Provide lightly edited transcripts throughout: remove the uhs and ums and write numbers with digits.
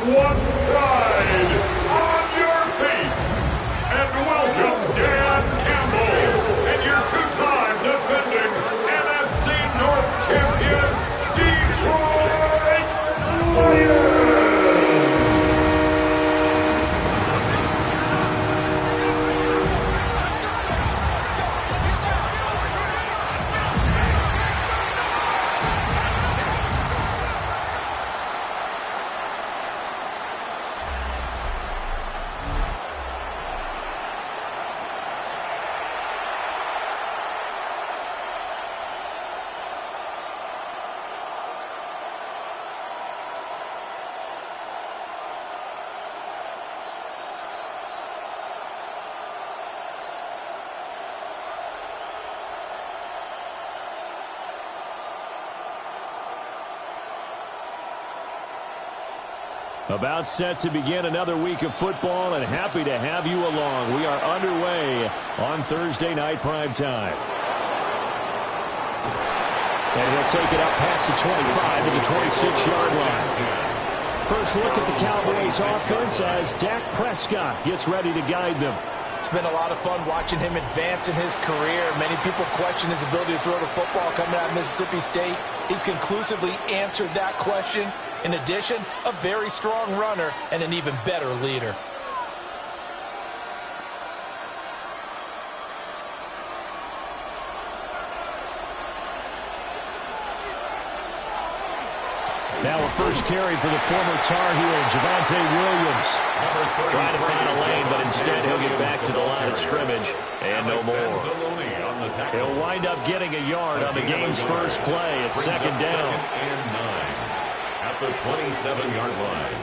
one pride, on your feet, and welcome Dan Campbell and your two-time defending NFC North champion, Detroit Lions! About set to begin another week of football, and happy to have you along. We are underway on Thursday night prime time. And he'll take it up past the 25 to the 26-yard line. First look at the Cowboys offense as Dak Prescott gets ready to guide them. It's been a lot of fun watching him advance in his career. Many people question his ability to throw the football coming out of Mississippi State. He's conclusively answered that question. In addition, a very strong runner and an even better leader. Now a first carry for the former Tar Heel, Javonte Williams. Trying to find a lane, but instead he'll get back to the line of scrimmage and no more. He'll wind up getting a yard on the game's first play. It's second down. And 9 at the 27-yard line.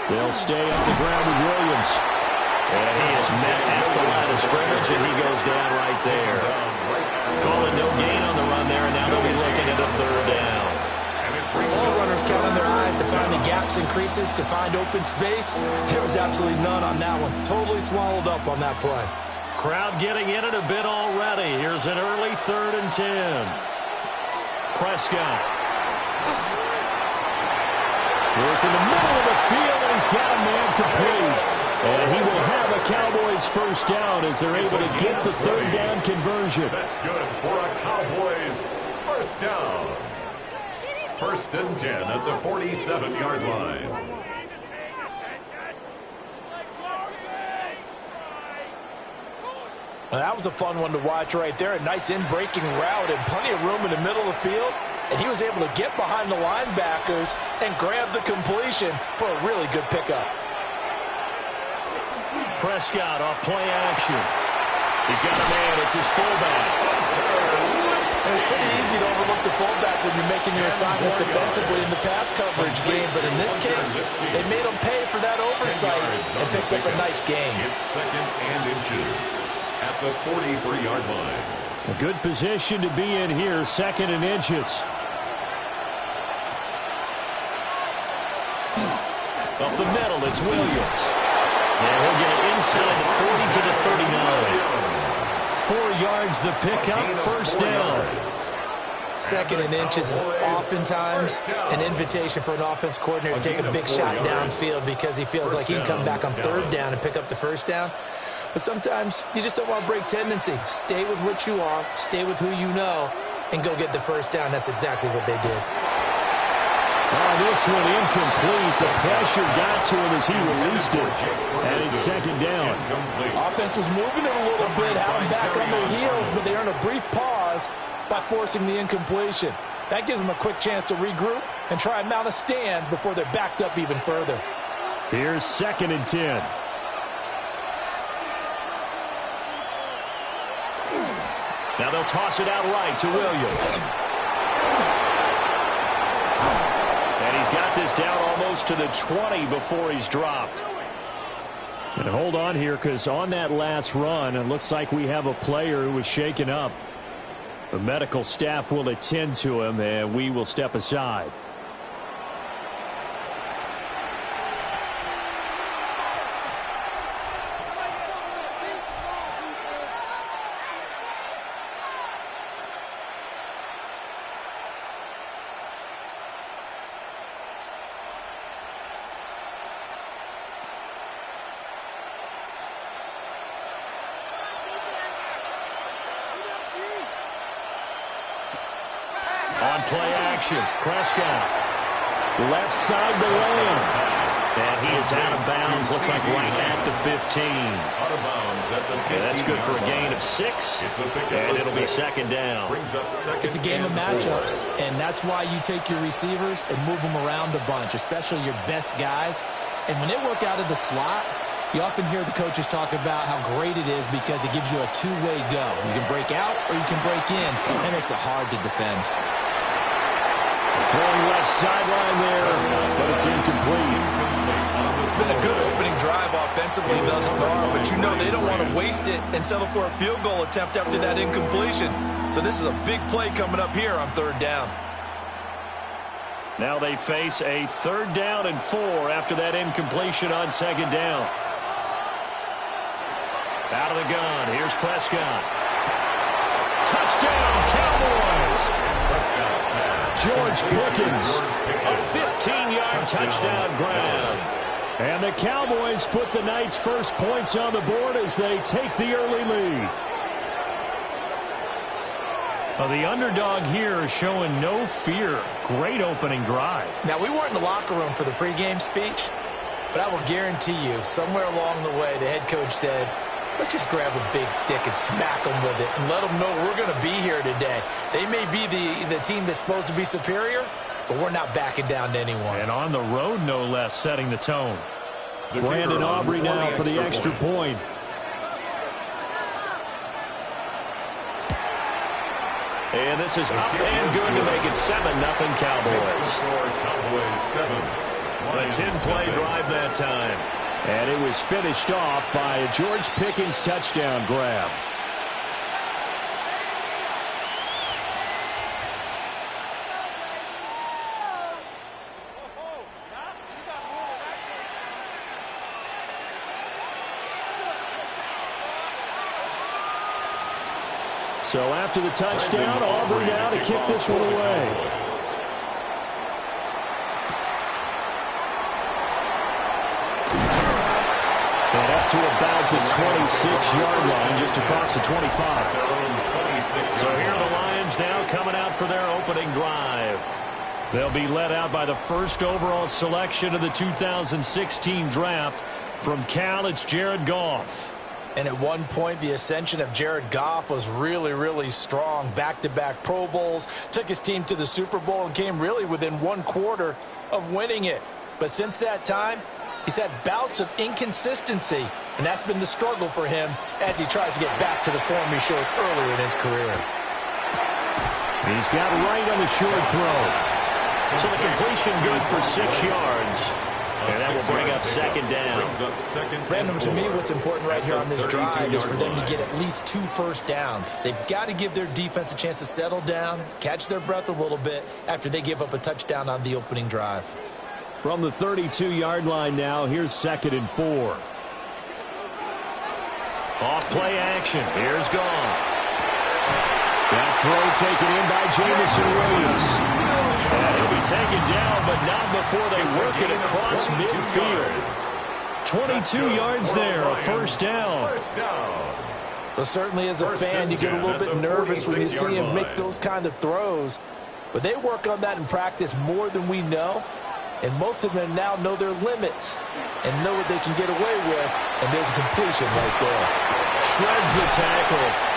They'll stay on the ground with Williams. And he is met at the line of scrimmage, and he goes down right there. Calling no gain on the run there, and now they'll be looking at a third down. All runners counting their eyes to find the gaps and creases, to find open space. There was absolutely none on that one. Totally swallowed up on that play. Crowd getting in it a bit already. Here's an early 3rd and 10. Prescott. Work in the middle of the field, and he's got a man complete. And he will have a Cowboys first down as they're able to get the third down conversion. That's good for a Cowboys first down. 1st and 10 at the 47-yard line. Well, that was a fun one to watch right there. A nice in-breaking route and plenty of room in the middle of the field. And he was able to get behind the linebackers and grab the completion for a really good pickup. Prescott off play action. He's got a man. It's his fullback. It's pretty easy to overlook the fullback when you're making your assignments defensively in the pass coverage game. But in this case, they made him pay for that oversight and picks up a nice gain. It's 2nd and inches at the 43-yard line. A good position to be in here, 2nd and inches. Up the middle, it's Williams. And he'll get it inside the 40 to the 39. 4 yards the pickup, first down. 2nd and inches is oftentimes an invitation for an offense coordinator to take a big shot downfield because he feels like he can come back on 3rd down and pick up the first down. But sometimes you just don't want to break tendency. Stay with what you are, stay with who you know, and go get the first down. That's exactly what they did. Oh, this one incomplete. The pressure got to him as he released it. And it's 2nd down. Offense was moving it a little bit, had them back on their heels, but they earned a brief pause by forcing the incompletion. That gives them a quick chance to regroup and try and mount a stand before they're backed up even further. Here's 2nd and 10. Now they'll toss it out right to Williams. And he's got this down almost to the 20 before he's dropped. And hold on here, because on that last run, it looks like we have a player who was shaken up. The medical staff will attend to him, and we will step aside. play action. Prescott. Left side to Lamb. And he is out of bounds. Looks like right at the 15. Out of bounds at the 15. Yeah, that's good for a gain of 6. And it'll be second down. It's a game of matchups, and that's why you take your receivers and move them around a bunch, especially your best guys. And when they work out of the slot, you often hear the coaches talk about how great it is because it gives you a two-way go. You can break out or you can break in. That makes it hard to defend. Throwing left sideline there, but it's incomplete. It's been a good opening drive offensively thus far, but you know they don't want to waste it and settle for a field goal attempt after that incompletion. So this is a big play coming up here on third down. Now they face a 3rd down and 4 after that incompletion on 2nd down. Out of the gun, here's Prescott. Touchdown, Cowboys! George Pickens, a 15-yard touchdown grab. And the Cowboys put the night's first points on the board as they take the early lead. Well, the underdog here is showing no fear. Great opening drive. Now, we weren't in the locker room for the pregame speech, but I will guarantee you, somewhere along the way, the head coach said, let's just grab a big stick and smack them with it and let them know we're going to be here today. They may be the team that's supposed to be superior, but we're not backing down to anyone. And on the road, no less, setting the tone. Brandon Aubrey now for the extra point. And this is up and good to make it 7-0 Cowboys. Cowboys 7. A 10-play drive that time. And it was finished off by a George Pickens touchdown grab. So after the touchdown, Aubrey now to kick this one away. And up to about the 26-yard line, just across the 25. So here are the Lions now coming out for their opening drive. They'll be led out by the first overall selection of the 2016 draft. From Cal, it's Jared Goff. And at one point, the ascension of Jared Goff was really, really strong. Back-to-back Pro Bowls, took his team to the Super Bowl and came really within 1 quarter of winning it. But since that time, he's had bouts of inconsistency, and that's been the struggle for him as he tries to get back to the form he showed earlier in his career. He's got right on the short throw. So the completion good for 6 yards. And that will bring up second down. Brandon, to me, what's important right here on this drive is for them to get at least 2 first downs. They've got to give their defense a chance to settle down, catch their breath a little bit after they give up a touchdown on the opening drive. From the 32-yard line now, here's 2nd and 4. Off play action. Here's Goff. That throw taken in by Jamison Williams. And he'll be taken down, but not before they work it across midfield. 22 yards there, a first down. Well, certainly as a fan, you get a little bit nervous when you see him make those kind of throws. But they work on that in practice more than we know. And most of them now know their limits and know what they can get away with. And there's a completion right there. Shreds the tackle.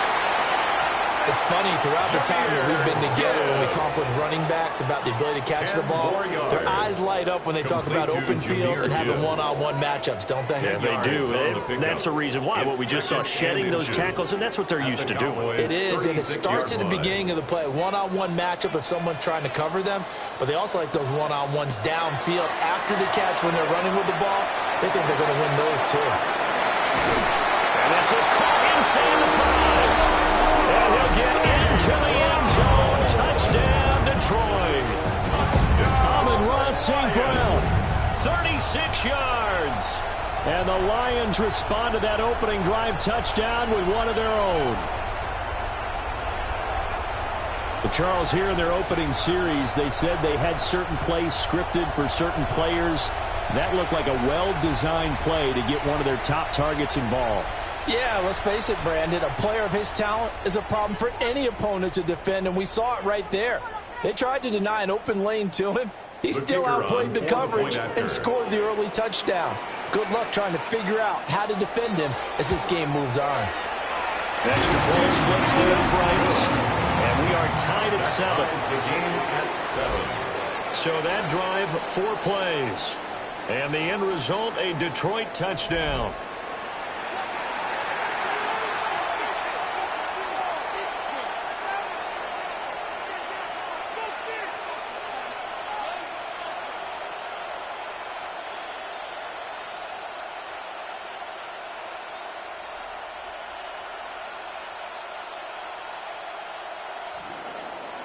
It's funny, throughout the time that we've been together, when we talk with running backs about the ability to catch the ball, their eyes light up when they talk about open field and having one-on-one matchups, don't they? Yeah, they do. And that's the reason why. What we just saw, shedding those tackles, and that's what they're used to doing. It is, and it starts at the beginning of the play. One-on-one matchup if someone's trying to cover them, but they also like those one-on-ones downfield after the catch when they're running with the ball. They think they're going to win those, too. And this is caught inside the 5. And he'll get into the end zone. Touchdown, Detroit. Amon-Ra St. Brown, 36 yards. And the Lions respond to that opening drive touchdown with one of their own. But Charles, here in their opening series, they said they had certain plays scripted for certain players. That looked like a well-designed play to get one of their top targets involved. Yeah, let's face it, Brandon. A player of his talent is a problem for any opponent to defend, and we saw it right there. They tried to deny an open lane to him. He still outplayed the coverage and scored the early touchdown. Good luck trying to figure out how to defend him as this game moves on. Extra point splits the uprights, and we are tied at 7. The game at 7. So that drive, 4 plays. And the end result, a Detroit touchdown.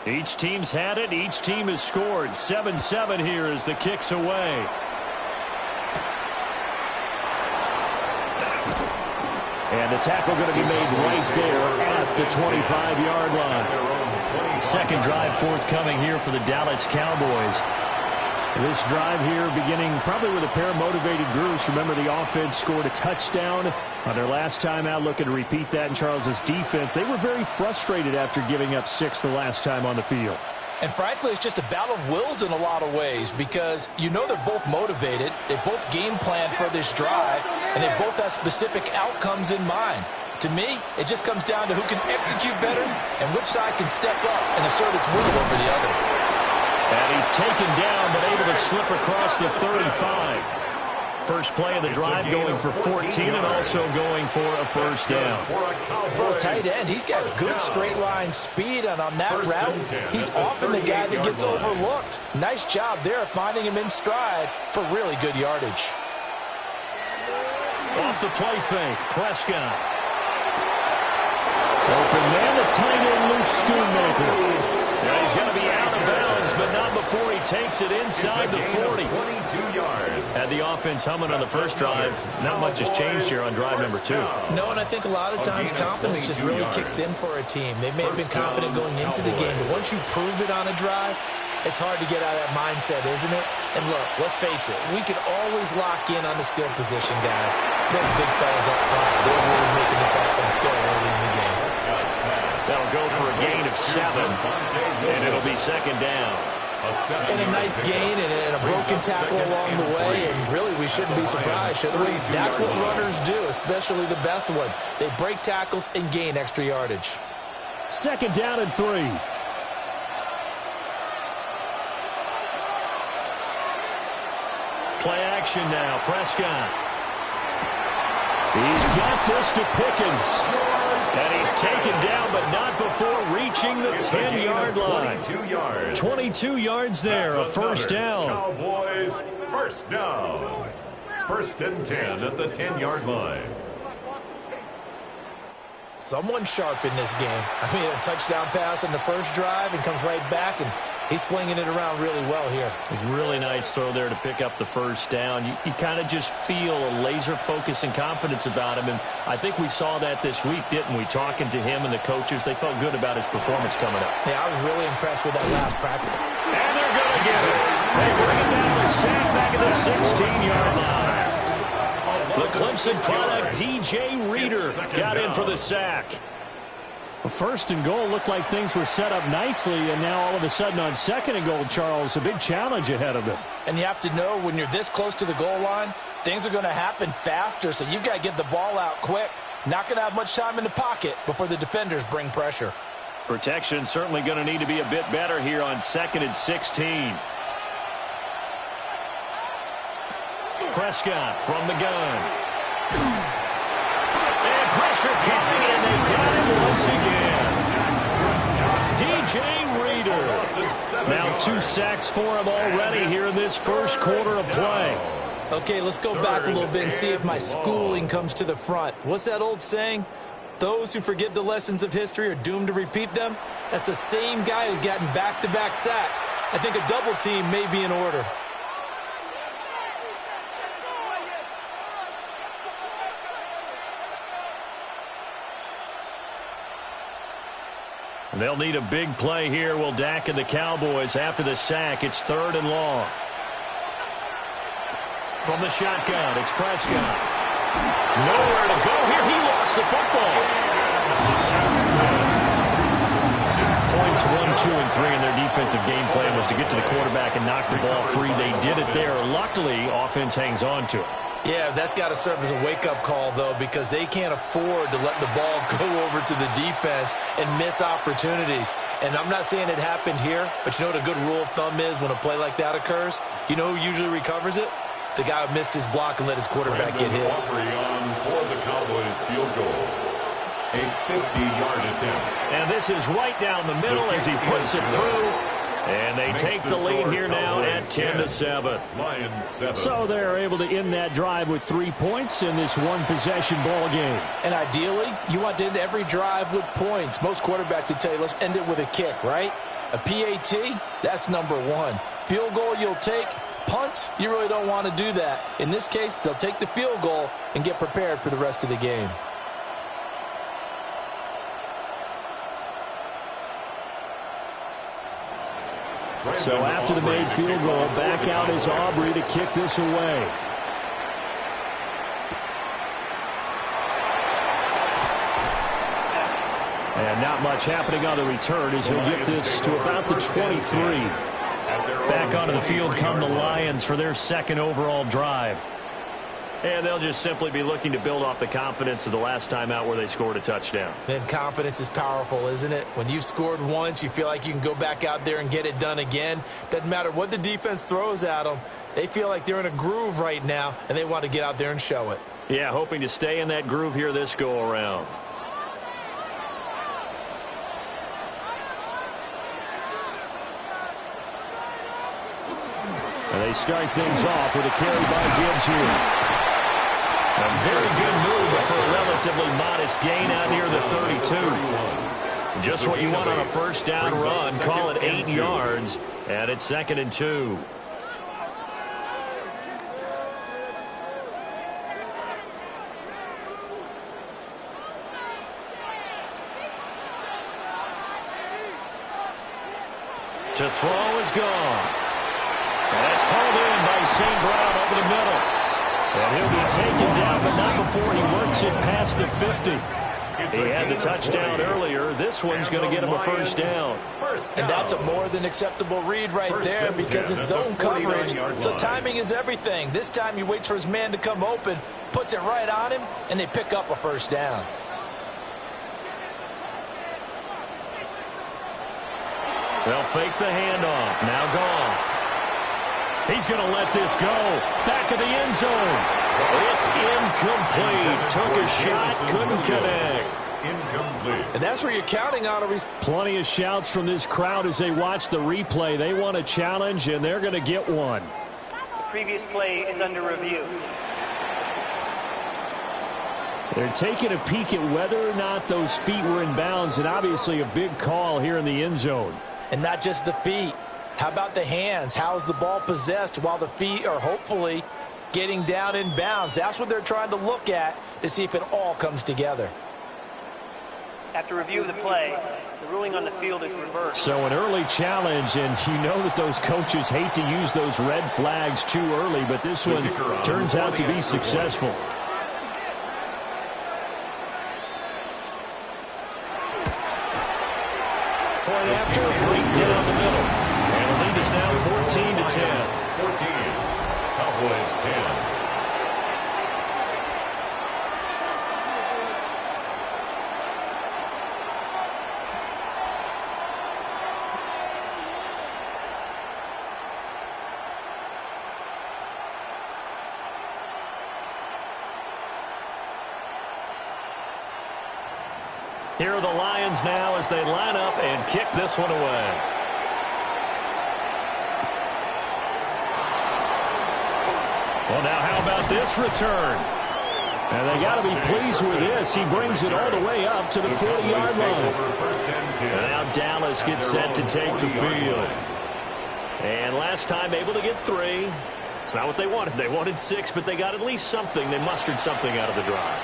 Each team's had it. Each team has scored. 7-7 here as the kick's away. And the tackle going to be made right there at the 25-yard line. Second drive forthcoming here for the Dallas Cowboys. This drive here beginning probably with a pair of motivated groups. Remember, the offense scored a touchdown on their last time out, looking to repeat that in Charles' defense. They were very frustrated after giving up 6 the last time on the field. And frankly, it's just a battle of wills in a lot of ways because you know they're both motivated. They both game planned for this drive, and they both have specific outcomes in mind. To me, it just comes down to who can execute better and which side can step up and assert its will over the other. And he's taken down, but able to slip across the 35. First play of the drive going for 14 and also going for a first down. For a tight end, he's got good straight line speed, and on that route, he's often the guy that gets overlooked. Nice job there finding him in stride for really good yardage. Off the play fake, Prescott. Open man, the tight end, Luke Schoonmaker. Now he's going to be out of bounds, but not before he takes it inside the 40. 22 yards. Had the offense humming on the first drive. Not much has changed here on drive number 2. No, and I think a lot of times confidence just really kicks in for a team. They may have been confident going into the game, but once you prove it on a drive, it's hard to get out of that mindset, isn't it? And look, let's face it, we can always lock in on the skill position, guys. Those big fellas up front, they're really making this offense go early in the game. That'll go for a gain of 7, and it'll be second down. And a nice gain and a broken tackle along the way, and really we shouldn't be surprised, should we? That's what runners do, especially the best ones. They break tackles and gain extra yardage. Second down and 3. Play action now, Prescott. He's got this to Pickens. And he's taken down, but not before reaching the 10-yard line. 22 yards there, a first down. Cowboys, first down. First and 10 at the 10-yard line. Someone sharp in this game. I mean, a touchdown pass on the first drive and comes right back, and he's flinging it around really well here. A really nice throw there to pick up the first down. You kind of just feel a laser focus and confidence about him, and I think we saw that this week, didn't we? Talking to him and the coaches, they felt good about his performance coming up. Yeah, I was really impressed with that last practice. And they're going to get it. They bring it down the sack back at the 16-yard line. The Clemson product, DJ Reader, got in for the sack. First and goal looked like things were set up nicely, and now all of a sudden on second and goal, Charles, a big challenge ahead of them. And you have to know when you're this close to the goal line, things are going to happen faster, so you've got to get the ball out quick. Not going to have much time in the pocket before the defenders bring pressure. Protection certainly going to need to be a bit better here on second and 16. Prescott from the gun. And pressure coming, and they got him once again. DJ Reader. Now 2 sacks for him already here in this first quarter of play. Okay, let's go back a little bit and see if my schooling comes to the front. What's that old saying? Those who forget the lessons of history are doomed to repeat them. That's the same guy who's gotten back-to-back sacks. I think a double team may be in order. They'll need a big play here. Will Dak and the Cowboys after the sack. It's third and long. From the shotgun, it's Prescott. Nowhere to go here. He lost the football. Points 1, 2, and 3 in their defensive game plan was to get to the quarterback and knock the ball free. They did it there. Luckily, offense hangs on to it. Yeah, that's got to serve as a wake-up call, though, because they can't afford to let the ball go over to the defense and miss opportunities. And I'm not saying it happened here, but you know what a good rule of thumb is when a play like that occurs? You know who usually recovers it? The guy who missed his block and let his quarterback get hit. On for the Cowboys field goal. A 50-yard attempt. And this is right down the middle as he puts it through. And they take the lead here now at 10-7. Lions 7. So they're able to end that drive with 3 points in this one-possession ball game. And ideally, you want to end every drive with points. Most quarterbacks would tell you, let's end it with a kick, right? A PAT, that's number 1. Field goal you'll take. Punts, you really don't want to do that. In this case, they'll take the field goal and get prepared for the rest of the game. So after the made field goal, back out is Aubrey to kick this away. And not much happening on the return as he'll get this to about the 23. Back onto the field come the Lions for their second overall drive. And they'll just simply be looking to build off the confidence of the last time out where they scored a touchdown. Then confidence is powerful, isn't it? When you've scored once, you feel like you can go back out there and get it done again. Doesn't matter what the defense throws at them. They feel like they're in a groove right now, and they want to get out there and show it. Yeah, hoping to stay in that groove here this go-around. And they start things off with a carry by Gibbs here. A very good move, but for a relatively modest gain out near the 32. Just what you want on a first down run. Call it 8 yards, and it's 2nd and 2. To throw is gone. And that's hauled in by St. Brown over the middle. And he'll be taken down, but not before he works it past the 50. He had the touchdown earlier. This one's going to get him a first down. And that's a more than acceptable read right there because it's zone coverage. So timing is everything. This time he waits for his man to come open, puts it right on him, and they pick up a first down. They'll fake the handoff. Now Goff. He's going to let this go. Back of the end zone. It's incomplete. Took a shot, couldn't connect. Incomplete. And that's where you're counting on a Plenty of shouts from this crowd as they watch the replay. They want a challenge, and they're going to get one. The previous play is under review. They're taking a peek at whether or not those feet were in bounds, and obviously a big call here in the end zone. And not just the feet. How about the hands? How's the ball possessed while the feet are hopefully getting down in bounds? That's what they're trying to look at to see if it all comes together. After review of the play, the ruling on the field is reversed. So an early challenge, and you know that those coaches hate to use those red flags too early, but this one turns out to be successful. Point after, right down the middle. And the lead is now 14-10. 14. Cowboys 10. Here are the Lions now as they line up and kick this one away. Well, now how about this return? And they got to be pleased with this. He brings it all the way up to the 40-yard line. And now Dallas gets set to take the field. And last time able to get 3. It's not what they wanted. They wanted 6, but they got at least something. They mustered something out of the drive.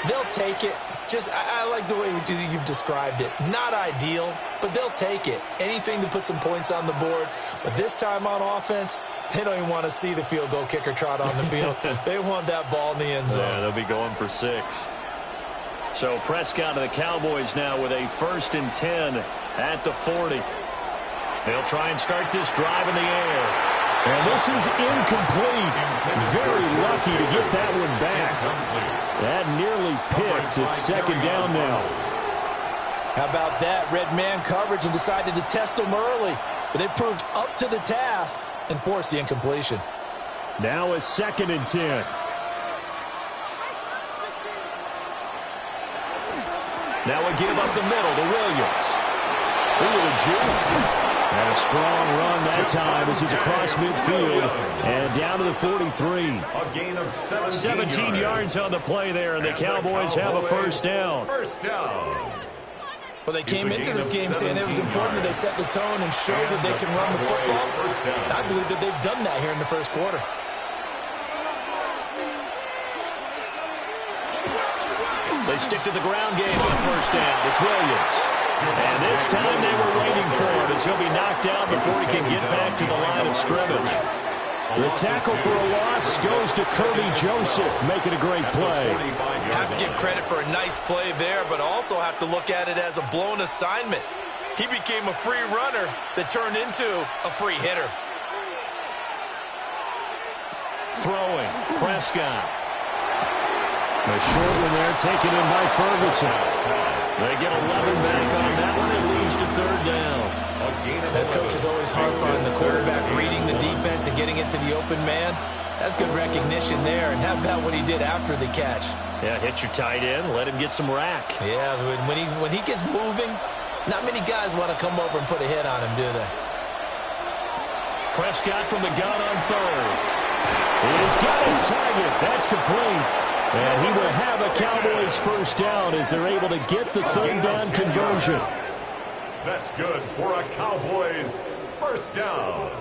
They'll take it. I like the way you've described it. Not ideal, but they'll take it. Anything to put some points on the board. But this time on offense, they don't even want to see the field goal kicker trot on the field. They want that ball in the end zone. Yeah, they'll be going for 6. So Prescott of the Cowboys now with a 1st and 10 at the 40. They'll try and start this drive in the air. And this is incomplete. Very lucky to get that one back. That nearly picked. It's 2nd down now. How about that? Red man coverage and decided to test them early. But they proved up to the task and forced the incompletion. Now a 2nd and 10. Now a give up the middle to Williams. Ooh, a juke. And a strong run that time as he's across midfield and down to the 43. A gain of 17 yards on the play there, and the Cowboys have a 1st down. First down. Well, they came into this game saying it was important that they set the tone and show that they can run the football. And I believe that they've done that here in the 1st quarter. They stick to the ground game on 1st down. It's Williams. And this time they were waiting for him as he'll be knocked down before he can get back to the line of scrimmage. The tackle for a loss goes to Kirby Joseph, making a great play. Have to give credit for a nice play there, but also have to look at it as a blown assignment. He became a free runner that turned into a free hitter. Throwing, Prescott. A short one there taken in by Ferguson. They get 11 back on that one. It leads to 3rd down. That coach is always hard on the quarterback reading the defense and getting it to the open man. That's good recognition there. And how about what he did after the catch? Yeah, hit your tight end. Let him get some rack. Yeah, when he gets moving, not many guys want to come over and put a hit on him, do they? Prescott from the gun on 3rd. He's got his target. That's complete. And he will have a Cowboys 1st down as they're able to get the 3rd down conversion. That's good for a Cowboys 1st down.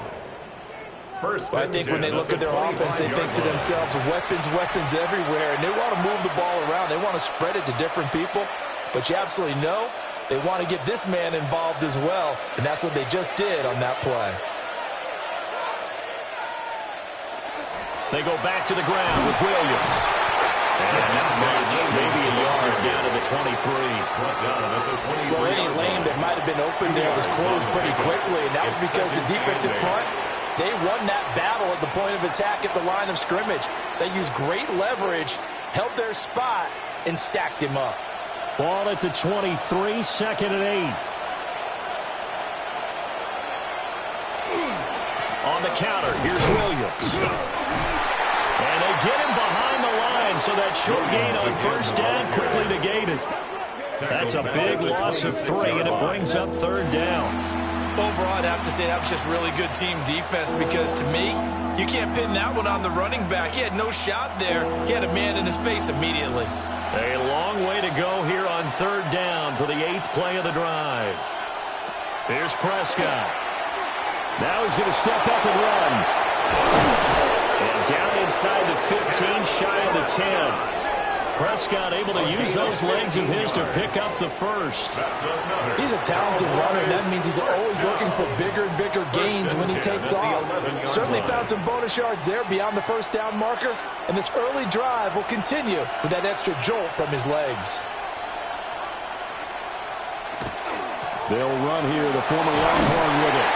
I think when they look at their offense, they think to themselves, weapons everywhere, and they want to move the ball around. They want to spread it to different people, but you absolutely know they want to get this man involved as well, and that's what they just did on that play. They go back to the ground with Williams. And not much, maybe a yard down to the 23. Well, any lane that might have been open there was closed pretty quickly, and that was because the defensive front, they won that battle at the point of attack at the line of scrimmage. They used great leverage, held their spot, and stacked him up. Ball at the 23, 2nd and 8. On the counter, here's Williams. And they get him behind the line, so that short gain on 1st down quickly negated. That's a big loss of 3, and it brings up 3rd down. Overall, I'd have to say that was just really good team defense because, to me, you can't pin that one on the running back. He had no shot there. He had a man in his face immediately. A long way to go here on 3rd down for the 8th play of the drive. Here's Prescott. Now he's going to step up and run. And down inside the 15, shy of the 10. Prescott able to use those legs of his to pick up the 1st. He's a talented runner, and that means he's always looking for bigger and bigger gains when he takes off. Certainly found some bonus yards there beyond the 1st down marker, and this early drive will continue with that extra jolt from his legs. They'll run here, the former Longhorn with it.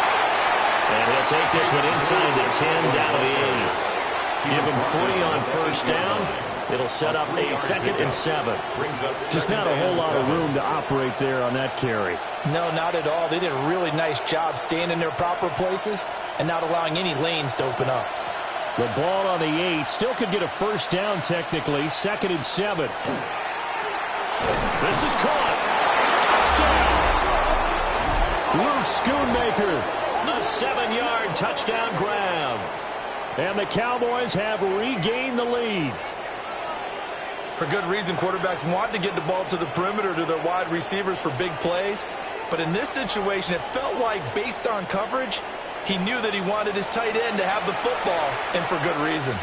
And he'll take this one inside the 10, down to the 8. Give him 3 on 1st down. It'll set up a 2nd and 7. Just not a whole lot of room to operate there on that carry. No, not at all. They did a really nice job staying in their proper places and not allowing any lanes to open up. The ball on the 8 still could get a 1st down technically. 2nd and 7. This is caught. Touchdown. Luke Schoonmaker. A 7-yard touchdown grab. And the Cowboys have regained the lead. For good reason, quarterbacks want to get the ball to the perimeter to their wide receivers for big plays. But in this situation, it felt like, based on coverage, he knew that he wanted his tight end to have the football, and for good reason.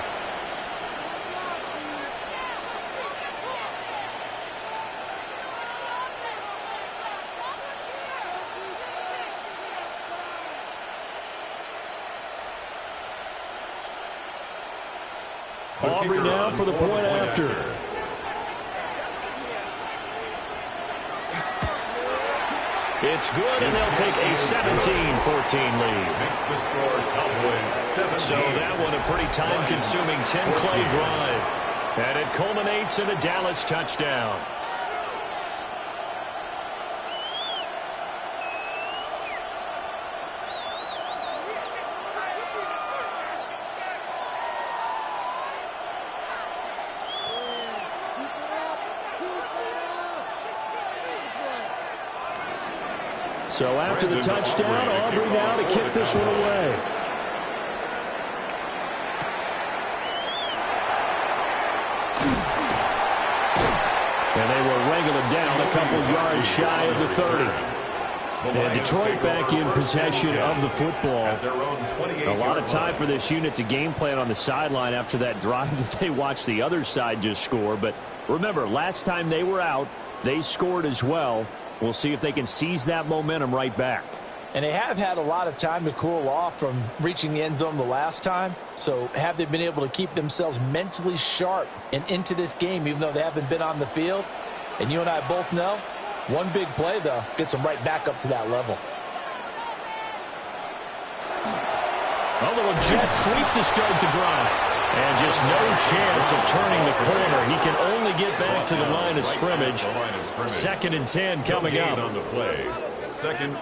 Aubrey now for the point after. It's good, and they'll take a 17-14 lead. Makes the score Cowboys 17. So that one a pretty time-consuming 10-play drive. And it culminates in a Dallas touchdown. So after the touchdown, Aubrey now to kick this one away. And they will wrangle him down a couple yards shy of the 30. And Detroit back in possession of the football. A lot of time for this unit to game plan on the sideline after that drive that they watched the other side just score. But remember, last time they were out, they scored as well. We'll see if they can seize that momentum right back. And they have had a lot of time to cool off from reaching the end zone the last time. So have they been able to keep themselves mentally sharp and into this game, even though they haven't been on the field? And you and I both know, one big play, though, gets them right back up to that level. A little jet sweep to start the drive. And just no chance of turning the corner. He can only get back to the line of scrimmage. 2nd and 10 coming up. On the play.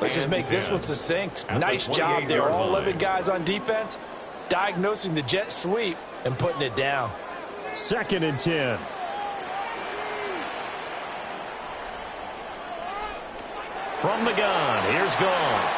Let's just make this one succinct. Nice job there. All 11 guys on defense, diagnosing the jet sweep and putting it down. 2nd and 10. From the gun, here's Goff.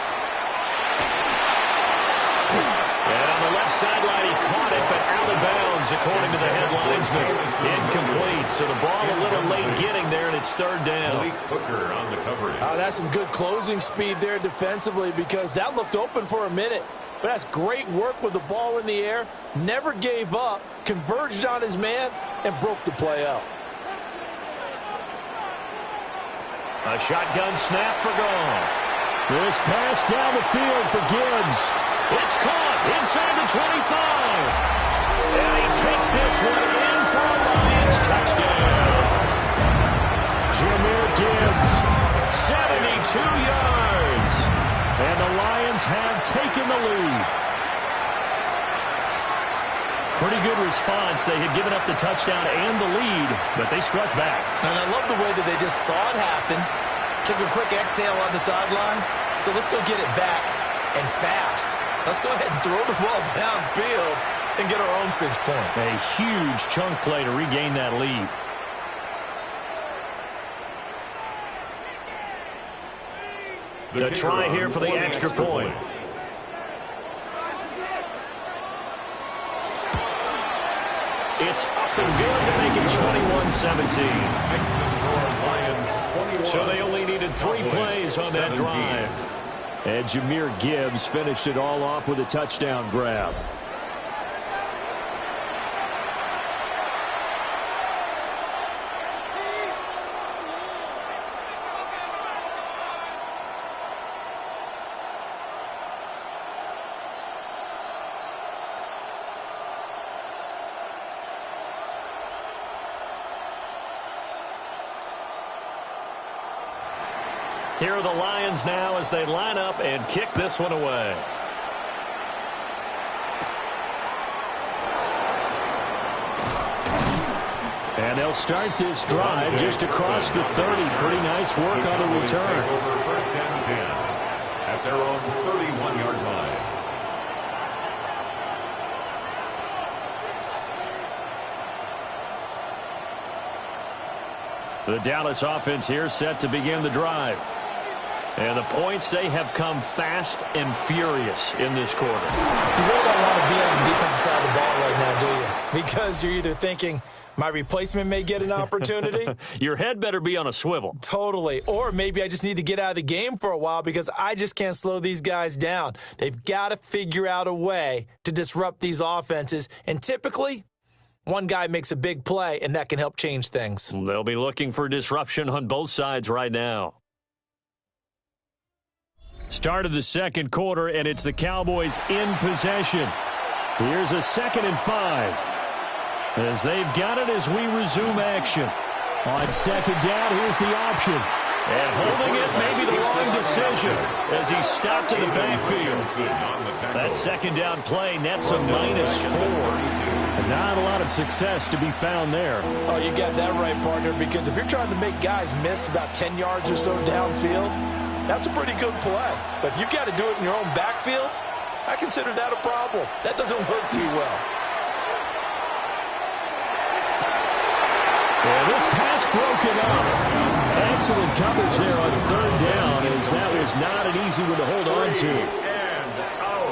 And on the left sideline, he caught it, but out of bounds, according to the headlinesman. Incomplete, so the ball a little late getting there, and it's 3rd down. Hooker on the coverage. Oh, that's some good closing speed there defensively, because that looked open for a minute. But that's great work with the ball in the air. Never gave up, converged on his man, and broke the play up. A shotgun snap for Goff. This pass down the field for Gibbs. It's caught inside the 25. And he takes this one in for a Lions touchdown. Jahmyr Gibbs, 72 yards. And the Lions have taken the lead. Pretty good response. They had given up the touchdown and the lead, but they struck back. And I love the way that they just saw it happen, took a quick exhale on the sidelines. So let's go get it back and fast. Let's go ahead and throw the ball downfield and get our own 6 points. A huge chunk play to regain that lead. The try here for the extra point. It's up and good to make it 21-17. So they only needed 3 plays on that drive. And Jahmyr Gibbs finished it all off with a touchdown grab. Here are the Lions now as they line up and kick this one away. And they'll start this drive just across the 30. Pretty nice work on the return. Over 1st and 10 at their own 31-yard line. The Dallas offense here set to begin the drive. And the points, they have come fast and furious in this quarter. You really don't want to be on the defensive side of the ball right now, do you? Because you're either thinking, my replacement may get an opportunity. Your head better be on a swivel. Totally. Or maybe I just need to get out of the game for a while because I just can't slow these guys down. They've got to figure out a way to disrupt these offenses. And typically, one guy makes a big play, and that can help change things. They'll be looking for disruption on both sides right now. Start of the second quarter, and it's the Cowboys in possession. Here's a 2nd and 5. As they've got it as we resume action. On 2nd down, here's the option. And holding it, maybe the scoring decision as he stopped in the backfield. That second down play nets a -4. Not a lot of success to be found there. Oh, you got that right, partner, because if you're trying to make guys miss about 10 yards or so downfield, that's a pretty good play. But if you've got to do it in your own backfield, I consider that a problem. That doesn't work too well. Yeah, this pass broken up. Excellent coverage there on third down, as that was not an easy one to hold on to.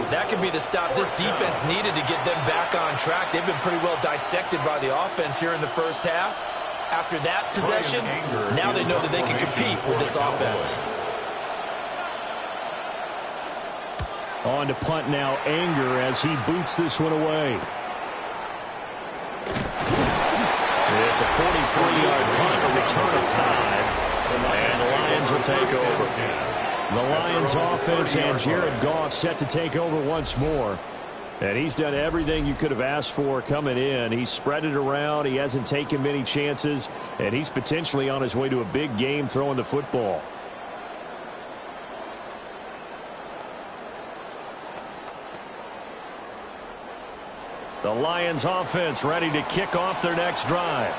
That could be the stop this defense needed to get them back on track. They've been pretty well dissected by the offense here in the first half. After that possession, now they know that they can compete with this offense. On to punt now, Anger, as he boots this one away. It's a 43-yard punt, a return of 5. And the Lions will take over. The Lions offense and Jared Goff set to take over once more. And he's done everything you could have asked for coming in. He's spread it around. He hasn't taken many chances. And he's potentially on his way to a big game throwing the football. The Lions offense ready to kick off their next drive.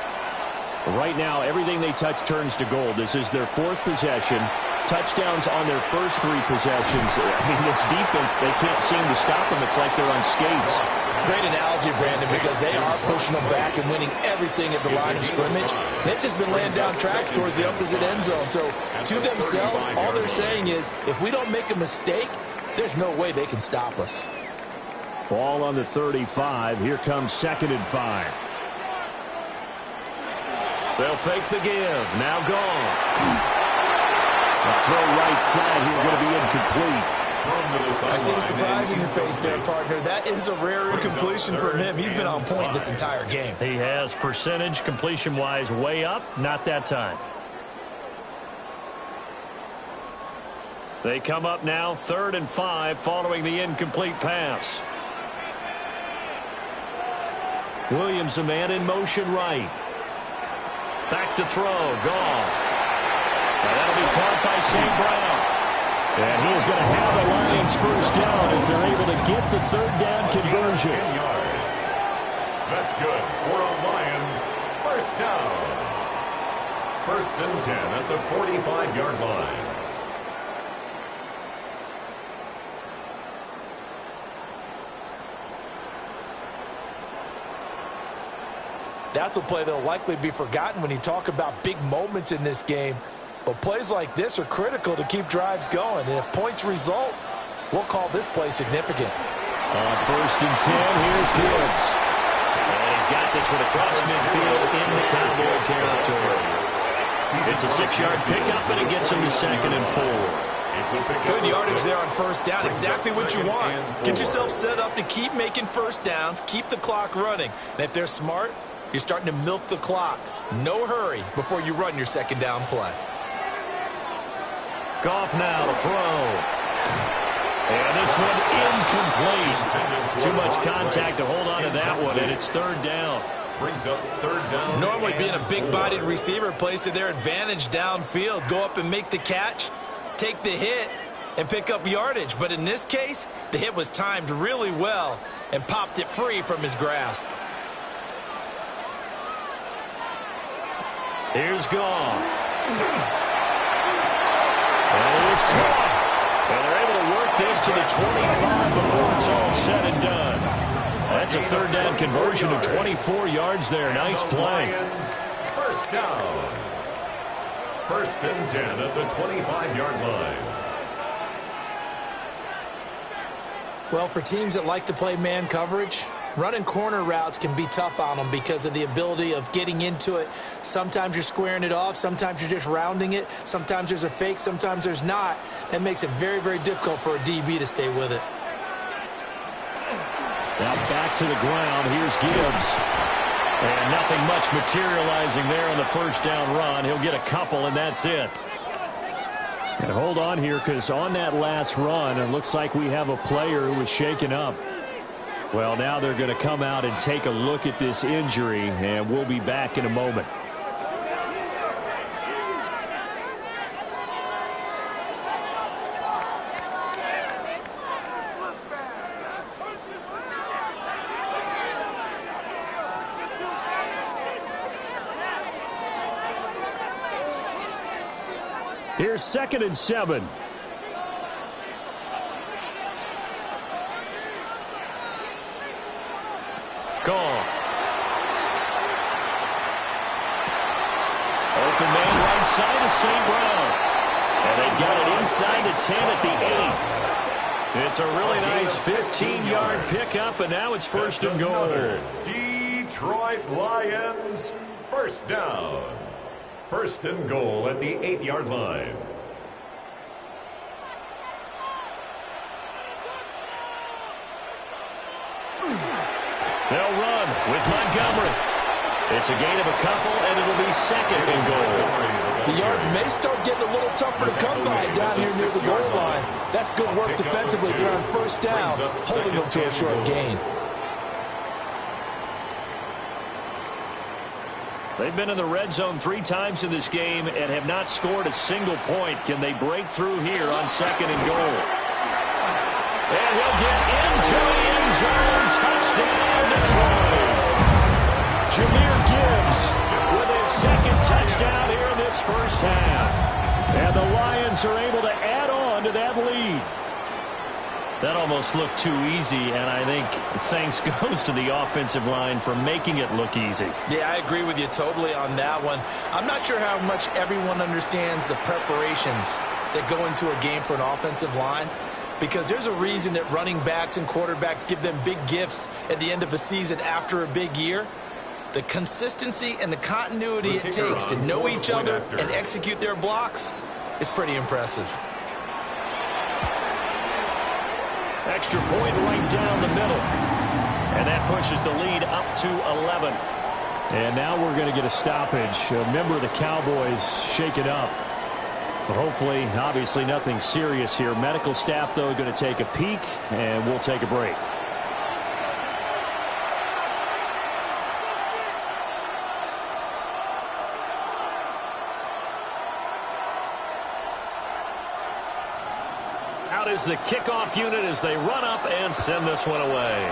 Right now, everything they touch turns to gold. This is their 4th possession. Touchdowns on their first 3 possessions. I mean, this defense, they can't seem to stop them. It's like they're on skates. Great analogy, Brandon, because they are pushing them back and winning everything at the line of scrimmage. They've just been laying down tracks towards the opposite end zone. So, to themselves, all they're saying is, if we don't make a mistake, there's no way they can stop us. Ball on the 35. Here comes 2nd and 5. They'll fake the give. Now gone. The throw right side here going to be incomplete. I see the surprise in your face there, partner. That is a rare incompletion from him. He's been on point this entire game. He has percentage completion-wise way up. Not that time. They come up now 3rd and 5 following the incomplete pass. Williams, a man in motion right. Back to throw. Goff. And that'll be caught by St. Brown. And he is going to have the Lions first down as they're able to get the 3rd down conversion. 10 yards. That's good for a Lions first down. 1st and 10 at the 45-yard line. That's a play that will likely be forgotten when you talk about big moments in this game. But plays like this are critical to keep drives going. And if points result, we'll call this play significant. On 1st and 10, here's Gibbs. And he's got this one across midfield in the Cowboy territory. It's a 6-yard pickup, and it gets him to 2nd and 4. Good yardage there on 1st down. Exactly what you want. Get yourself set up to keep making 1st downs, keep the clock running. And if they're smart, you're starting to milk the clock. No hurry before you run your 2nd down play. Goff now to throw. And this one incomplete. Too much contact to hold on to that one, and it's 3rd down. Brings up 3rd down. Normally being a big-bodied receiver plays to their advantage downfield. Go up and make the catch, take the hit, and pick up yardage. But in this case, the hit was timed really well and popped it free from his grasp. Here's Goff. And it is caught. And they're able to work this to the 25 before it's all said and done. That's a 3rd down conversion of 24 yards there. Nice play. First down. 1st and 10 at the 25-yard line. Well, for teams that like to play man coverage, running corner routes can be tough on them because of the ability of getting into it. Sometimes you're squaring it off. Sometimes you're just rounding it. Sometimes there's a fake. Sometimes there's not. That makes it very, very difficult for a DB to stay with it. Now back to the ground. Here's Gibbs. And nothing much materializing there on the 1st down run. He'll get a couple, and that's it. And hold on here, because on that last run, it looks like we have a player who was shaken up. Well, now they're going to come out and take a look at this injury, and we'll be back in a moment. Here's 2nd and 7. Gone. Open man right side of St. Brown. And they've got it inside the 10 at the 8. It's a really nice 15-yard pickup, and now it's 1st and goal. Detroit Lions, 1st down. 1st and goal at the 8-yard line. They'll run with Montgomery. It's a gain of a couple, and it'll be 2nd and goal. The yards may start getting a little tougher to come by down here near the goal line. That's good work defensively there on 1st down, holding them to a short gain. They've been in the red zone 3 times in this game and have not scored a single point. Can they break through here on 2nd and goal? And he'll get into the end zone. Touchdown, Detroit. Jahmyr Gibbs with his 2nd touchdown here in this 1st half. And the Lions are able to add on to that lead. That almost looked too easy, and I think thanks goes to the offensive line for making it look easy. Yeah, I agree with you totally on that one. I'm not sure how much everyone understands the preparations that go into a game for an offensive line, because there's a reason that running backs and quarterbacks give them big gifts at the end of the season after a big year. The consistency and the continuity it takes to know each other and execute their blocks is pretty impressive. Extra point right down the middle. And that pushes the lead up to 11. And now we're going to get a stoppage. A member of the Cowboys shaken up. But hopefully, obviously, nothing serious here. Medical staff, though, going to take a peek, and we'll take a break. Out is the kickoff unit as they run up and send this one away.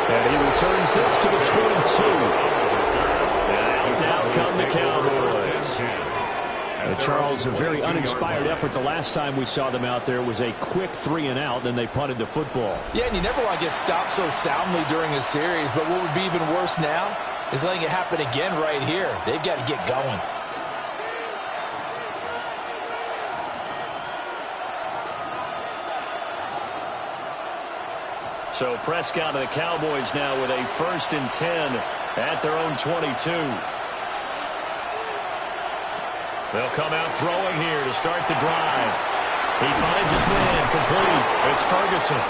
And he returns this to the 22. And now come the Cowboys. Charles, a very uninspired effort. The last time we saw them out there was a quick 3-and-out, then they punted the football. Yeah, and you never want to get stopped so soundly during a series, but what would be even worse now is letting it happen again right here. They've got to get going. So Prescott and the Cowboys now with a 1st and 10 at their own 22. They'll come out throwing here to start the drive. He finds his man complete. It's Ferguson.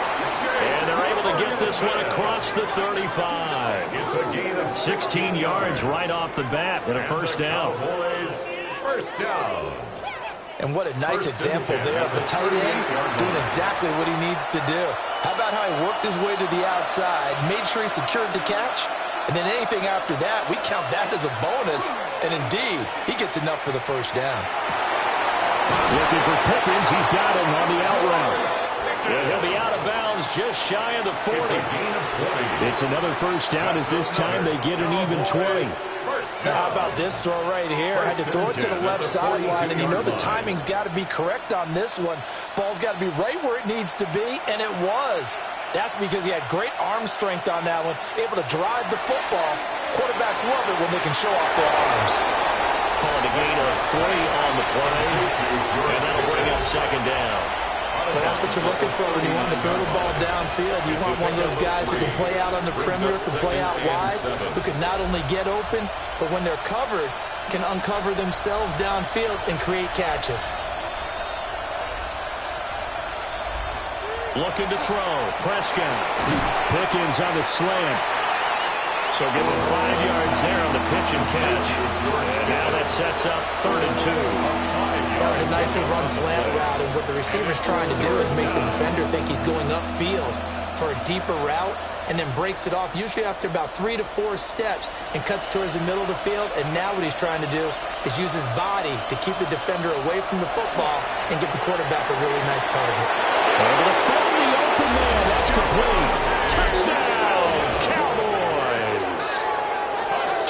And they're able to get this one across the 35. 16 yards right off the bat and a 1st down. 1st down. And what a nice example there of the tight end doing exactly what he needs to do. How about how he worked his way to the outside, made sure he secured the catch, and then anything after that, we count that as a bonus. And indeed, he gets enough for the 1st down. Looking for Pickens. He's got him on the out route. And he'll be out of bounds just shy of the 40. It's another 1st down as this time they get an even 20. Now, how about this throw right here? I had to throw it to the left sideline, and you know the timing's got to be correct on this one. Ball's got to be right where it needs to be, and it was. That's because he had great arm strength on that one, able to drive the football. Quarterbacks love it when they can show off their arms. Calling a gain of 3 on the play, and that'll bring up 2nd down. Well, that's what you're looking for when you want to throw the ball downfield. You want one of those guys who can play out on the perimeter, can play out wide, who can not only get open, but when they're covered, can uncover themselves downfield and create catches. Looking to throw. Prescott. Pickens on the slant. So give him 5 yards there on the pitch and catch. And now that sets up 3rd and 2. That was a nicer run slant route, and what the receiver's trying to do is make the defender think he's going upfield for a deeper route, and then breaks it off, usually after about 3 to 4 steps, and cuts towards the middle of the field. And now what he's trying to do is use his body to keep the defender away from the football and get the quarterback a really nice target. Able to find the open man. That's complete. Touchdown, Cowboys.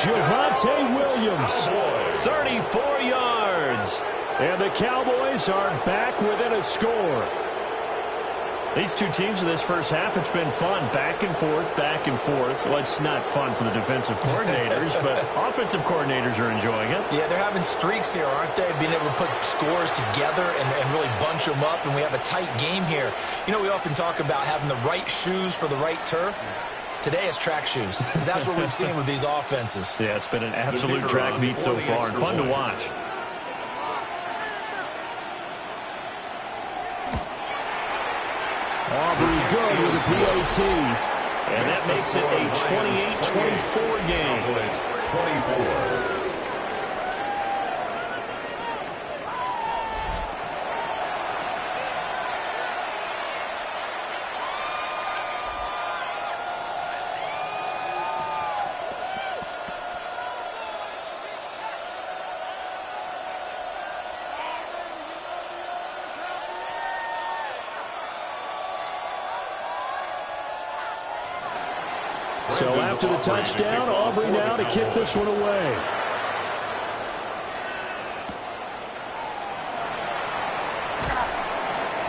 Javonte Williams, 34 yards. And the Cowboys are back within a score. These two teams in this first half, it's been fun. Back and forth, back and forth. Well, it's not fun for the defensive coordinators, but offensive coordinators are enjoying it. Yeah, they're having streaks here, aren't they? Being able to put scores together and really bunch them up, and we have a tight game here. You know, we often talk about having the right shoes for the right turf. Today it's track shoes, because that's what we've seen with these offenses. Yeah, it's been an absolute track meet so far, and fun to watch. Aubrey good with a PAT. And that makes it a 28-24 game. 24. So after the touchdown, Aubrey now to kick this one away.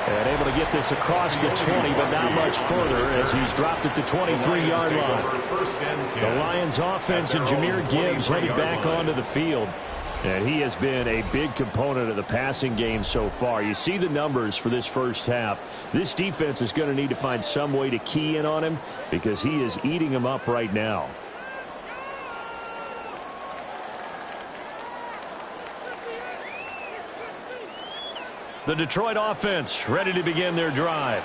And able to get this across the 20, but not much further as he's dropped at the 23-yard line. The Lions offense and Jahmyr Gibbs headed back onto the field. And he has been a big component of the passing game so far. You see the numbers for this first half. This defense is going to need to find some way to key in on him because he is eating them up right now. The Detroit offense ready to begin their drive.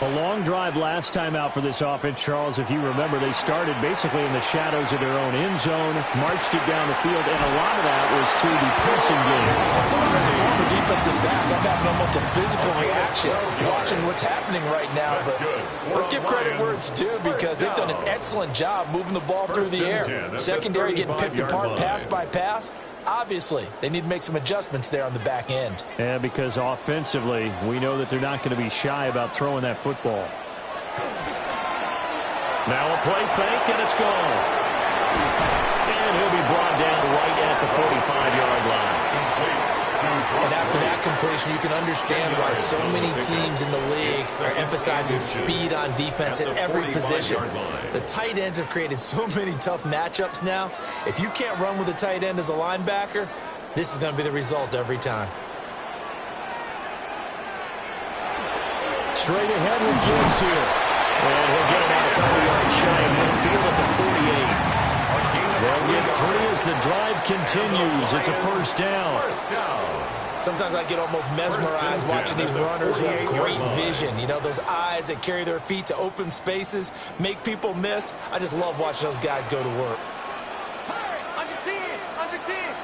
A long drive last time out for this offense, Charles. If you remember, they started basically in the shadows of their own end zone, marched it down the field, and a lot of that was through the passing game. As a former defensive back, I'm having almost a physical reaction watching what's happening right now. But let's give credit where it's due because they've done an excellent job moving the ball through the air. Secondary getting picked apart pass by pass. Obviously, they need to make some adjustments there on the back end. Yeah, because offensively, we know that they're not going to be shy about throwing that football. Now a play fake, and it's gone. And he'll be brought down right at the 45-yard line. And after that completion, you can understand why so many teams in the league are emphasizing speed on defense at every position. The tight ends have created so many tough matchups now. If you can't run with a tight end as a linebacker, this is going to be the result every time. Straight ahead with Gibbs here. And he'll get it out a couple yards shy of midfield at the 48. They'll get 3 as the drive continues. It's a first down. Sometimes I get almost mesmerized watching these runners who have great vision. You know, those eyes that carry their feet to open spaces, make people miss. I just love watching those guys go to work. Under 10, under 10.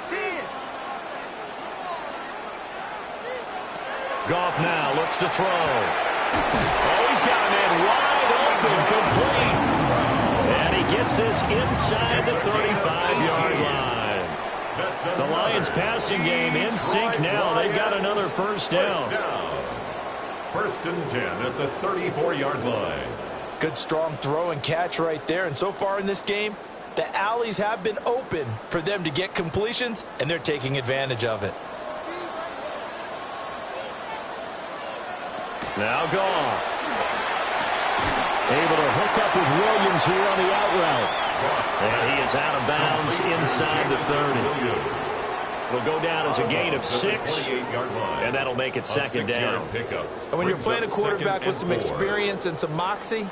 Goff now looks to throw. Oh, he's got a man wide open, complete. And he gets this inside the 35-yard line. The Lions passing game in sync now. They've got another first down. First and 10 at the 34-yard line. Good strong throw and catch right there. And so far in this game, the alleys have been open for them to get completions, and they're taking advantage of it. Now Goff. Able to hook up with Williams here on the out route. And he is out of bounds inside the 30. It'll go down as a gain of 6, and that'll make it second down. And when you're playing a quarterback with some experience and some moxie,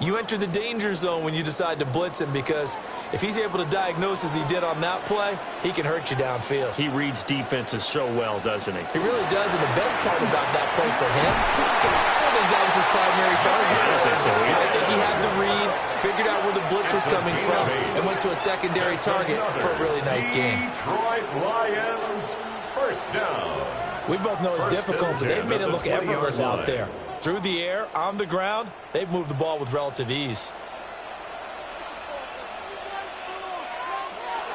you enter the danger zone when you decide to blitz him because if he's able to diagnose as he did on that play, he can hurt you downfield. He reads defenses so well, doesn't he? He really does, and the best part about that play for him, I don't think that was his primary target. I don't think so either. I think he had the read, figured out where the blitz was coming from, and went to a secondary target for a really nice game. Detroit Lions, first down. We both know it's difficult, but they've made it look effortless out there. Through the air, on the ground, they've moved the ball with relative ease.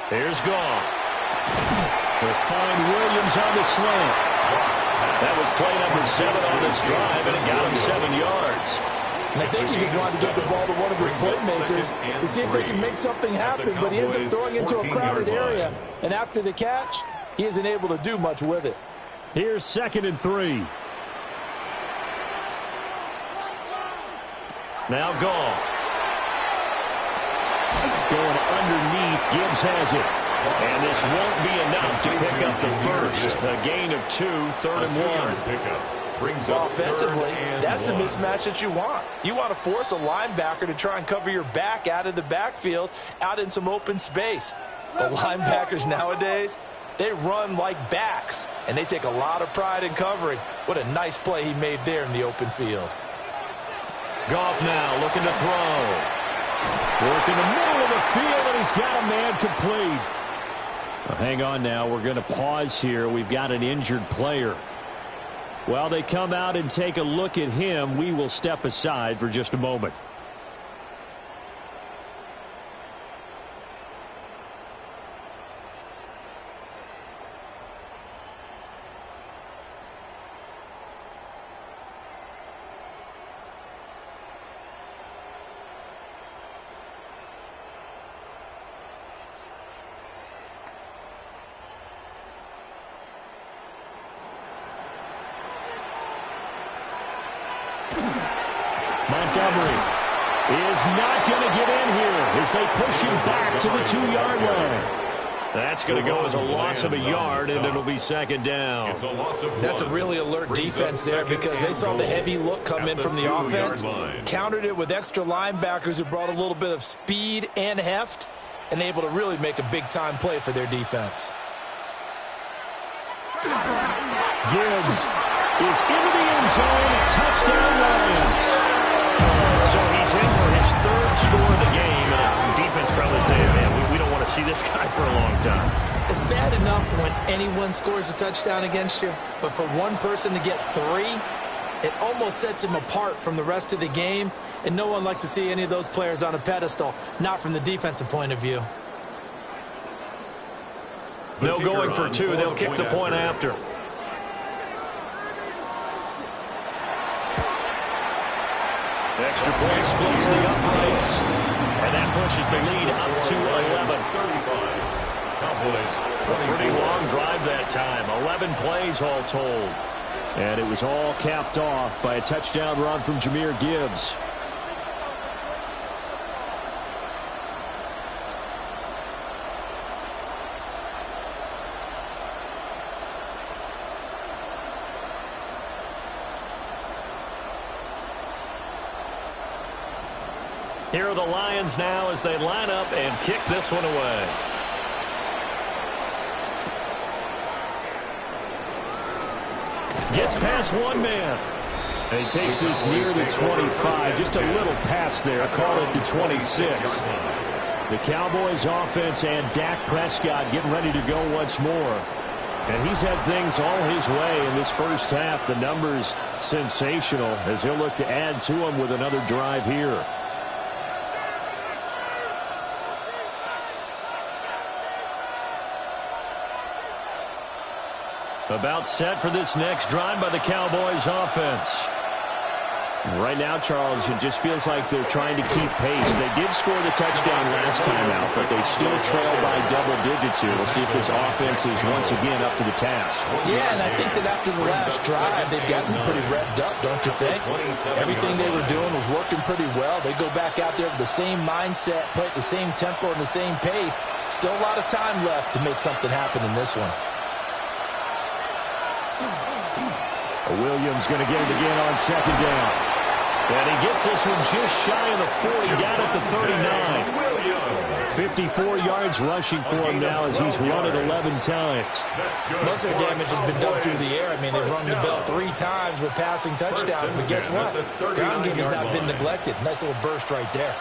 Here's Goff. They'll find Williams on the slant. That was play number 7 on this drive, and it got him 7 yards. And I think he just wanted to get the ball to one of his playmakers to see if they can make something happen, but he ends up throwing into a crowded area. And after the catch, he isn't able to do much with it. Here's 2nd and 3. Now Goff. Going underneath, Gibbs has it. And this won't be enough to pick up the first. A gain of 2, 3rd and 1. Offensively, that's the mismatch that you want. You want to force a linebacker to try and cover your back out of the backfield, out in some open space. The linebackers nowadays, they run like backs, and they take a lot of pride in covering. What a nice play he made there in the open field. Goff now looking to throw. Work in the middle of the field, and he's got a man complete. Well, hang on now. We're going to pause here. We've got an injured player. While they come out and take a look at him, we will step aside for just a moment. Montgomery is not going to get in here as they push him back to the 2-yard line. That's going to go as a loss of a yard, and it'll be 2nd down. That's a really alert defense there because they saw the heavy look come in from the offense, countered it with extra linebackers who brought a little bit of speed and heft, and able to really make a big-time play for their defense. Gibbs is into the end zone. Touchdown, Lions. So he's in for his 3rd score of the game. Defense probably saying, man, we don't want to see this guy for a long time. It's bad enough when anyone scores a touchdown against you, but for one person to get 3, it almost sets him apart from the rest of the game, and no one likes to see any of those players on a pedestal, not from the defensive point of view. They'll going for 2. They'll kick the point after. Extra point splits the uprights, and that pushes the lead up to 11. A pretty long drive that time, 11 plays all told. And it was all capped off by a touchdown run from Jahmyr Gibbs. Here are the Lions now as they line up and kick this one away. Gets past one man. And he takes this near the 25. Just a little pass there. Call it the 26. The Cowboys offense and Dak Prescott getting ready to go once more. And he's had things all his way in this first half. The numbers sensational as he'll look to add to them with another drive here. About set for this next drive by the Cowboys offense. Right now, Charles, it just feels like they're trying to keep pace. They did score the touchdown last time out, but they still trail by double digits here. We'll see if this offense is once again up to the task. Yeah, and I think that after the last drive, they've gotten pretty revved up, don't you think? Everything they were doing was working pretty well. They go back out there with the same mindset, play at the same tempo and the same pace. Still a lot of time left to make something happen in this one. Williams going to get it again on 2nd down. And he gets this one just shy of the 40, down at the 39. 54 yards rushing for him now as he's run it 11 times. Most of their damage has been done through the air. I mean, they've rung the bell 3 times with passing touchdowns, but guess what? Ground game has not been neglected. Nice little burst right there.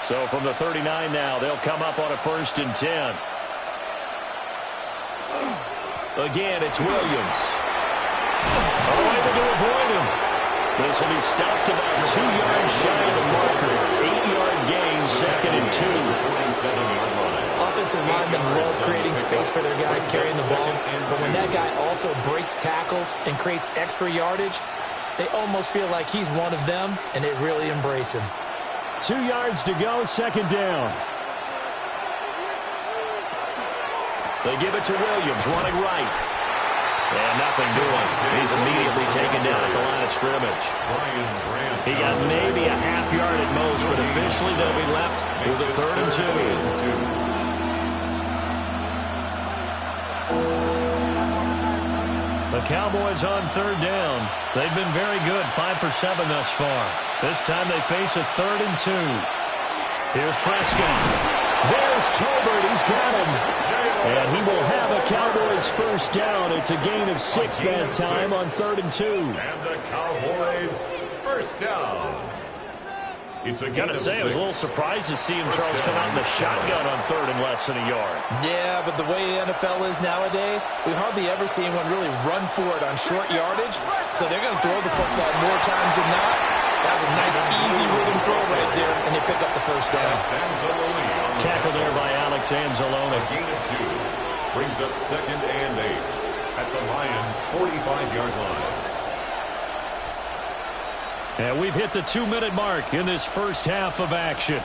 So from the 39 now, they'll come up on a 1st and 10. Again, it's Williams. Able to avoid him. This will be stopped about 2 yards shy of the marker. 8-yard gain, 2nd and 2. Offensive linemen love creating space for their guys carrying the ball, but when that guy also breaks tackles and creates extra yardage, They almost feel like he's one of them, and they really embrace him. 2 yards to go, second down. They give it to Williams, running right. And nothing doing. He's immediately taken down at the line of scrimmage. He got maybe a half yard at most, but officially they'll be left with a 3rd and 2. The Cowboys on 3rd down. They've been very good, 5 for 7 thus far. This time they face a 3rd and 2. Here's Prescott. There's Tolbert. He's got him. And he will have a Cowboys first down. It's a gain of 6 that time on 3rd and 2. And the Cowboys first down. It's a Gotta say, I was a little surprised to see him, Charles, come out in the shotgun on 3rd and less than a yard. Yeah, but the way the NFL is nowadays, we hardly ever see anyone really run for it on short yardage. So they're going to throw the football more times than not. That was a nice, easy rhythm throw right there, and they pick up the first down. Tackle there by Alex Anzalone. Gain of 2. Brings up 2nd and 8 at the Lions' 45-yard line. And we've hit the 2-minute mark in this first half of action.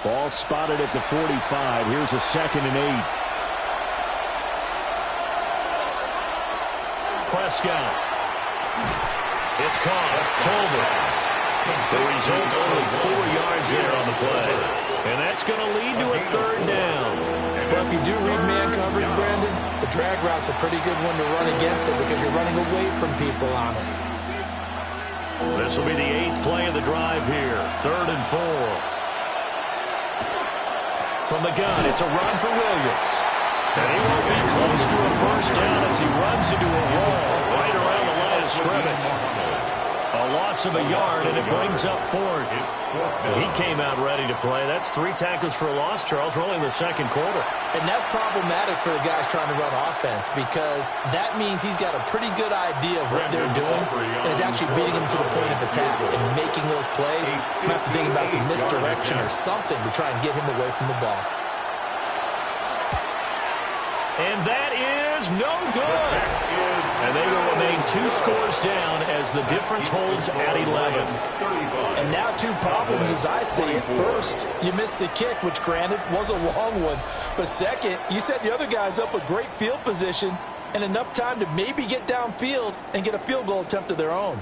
Ball spotted at the 45. Here's a 2nd and 8. Prescott. It's caught. Tolbert. The result, only 4 yards there on the play. And that's going to lead to a 3rd down. Well, if you do read man coverage, Brandon, the drag route's a pretty good one to run against it because you're running away from people on it. This will be the 8th play of the drive here. 3rd and 4. From the gun, it's a run for Williams. And he won't be close to a first down as he runs into a wall right around the line of scrimmage. A loss of a yard, and it brings up 4th. He came out ready to play. That's 3 tackles for a loss, Charles. We're only in the 2nd quarter. And that's problematic for the guys trying to run offense because that means he's got a pretty good idea of what they're doing and is actually beating them to the point of attack and making those plays. You have to think about some misdirection or something to try and get him away from the ball. And that is no good. And they will remain 2 scores down as the difference holds at 11. And now 2 problems as I see it. First, you missed the kick, which granted was a long one. But second, you set the other guys up a great field position and enough time to maybe get downfield and get a field goal attempt of their own.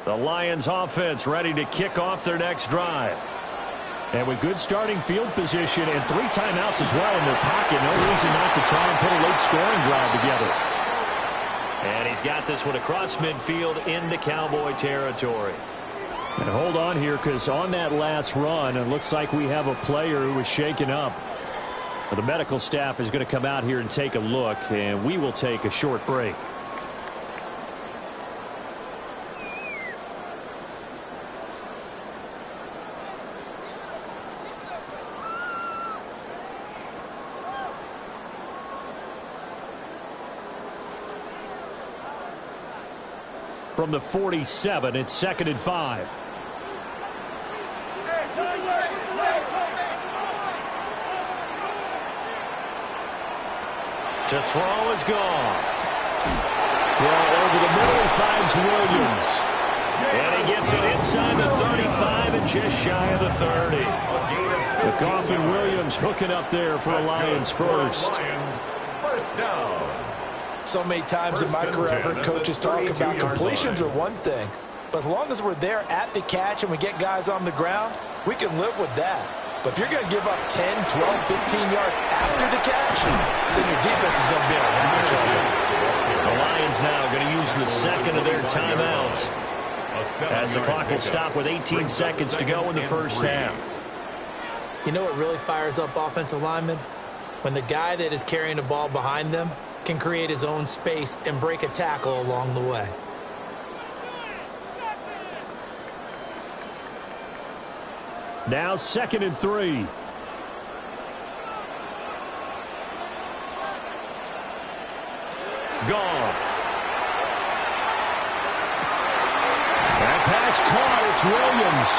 The Lions offense ready to kick off their next drive. And with good starting field position and 3 timeouts as well in their pocket, no reason not to try and put a late scoring drive together. And he's got this one across midfield into Cowboy territory. And hold on here because on that last run, it looks like we have a player who was shaken up. The medical staff is going to come out here and take a look, and we will take a short break. From the 47, it's 2nd and 5. To throw is gone. Throw over the middle, he finds Williams. And he gets it inside the 35 and just shy of the 30. The Coffin Williams hooking up there for a Lions first. First down. So many times in my career, I've heard coaches talk about completions are one thing. But as long as we're there at the catch and we get guys on the ground, we can live with that. But if you're going to give up 10, 12, 15 yards after the catch, then your defense is going to be in a lot of trouble. The Lions now going to use the 2nd of their timeouts as the clock will stop with 18 seconds to go in the first half. You know what really fires up offensive linemen? When the guy that is carrying the ball behind them can create his own space and break a tackle along the way. Now 2nd and 3. Goff. That pass caught. It's Williams.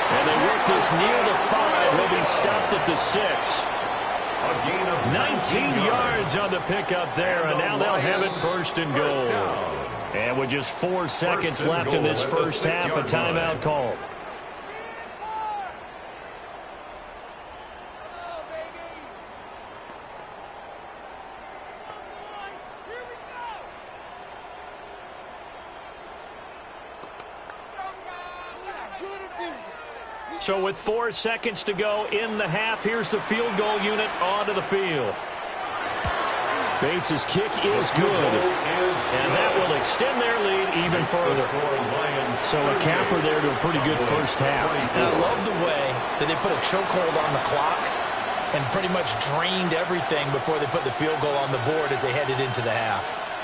And they work this near the 5. He'll be stopped at the 6. A gain of 19 yards on the pickup there, and now they'll have it first and goal. And with just 4 seconds left in this first half, a timeout call. So with 4 seconds to go in the half, here's the field goal unit onto the field. Bates' kick is good, and that will extend their lead even further. So a capper there to a pretty good first half. And I love the way that they put a chokehold on the clock and pretty much drained everything before they put the field goal on the board as they headed into the half.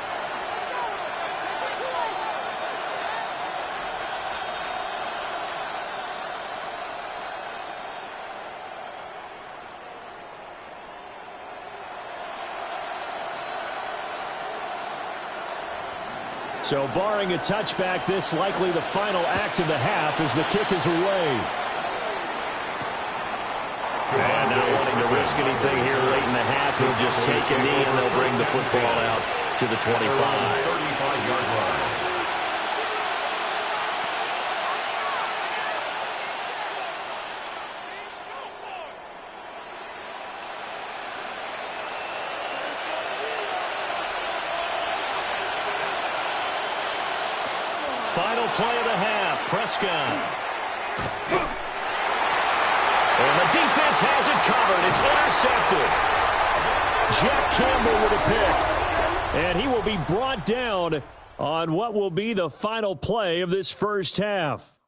So barring a touchback, this likely the final act of the half as the kick is away. And not wanting to risk anything here late in the half, he'll just take a knee and they'll bring the football out to the 25. 35-yard line. Final play of the half, Prescott. And the defense has it covered. It's intercepted. Jack Campbell with a pick. And he will be brought down on what will be the final play of this first half.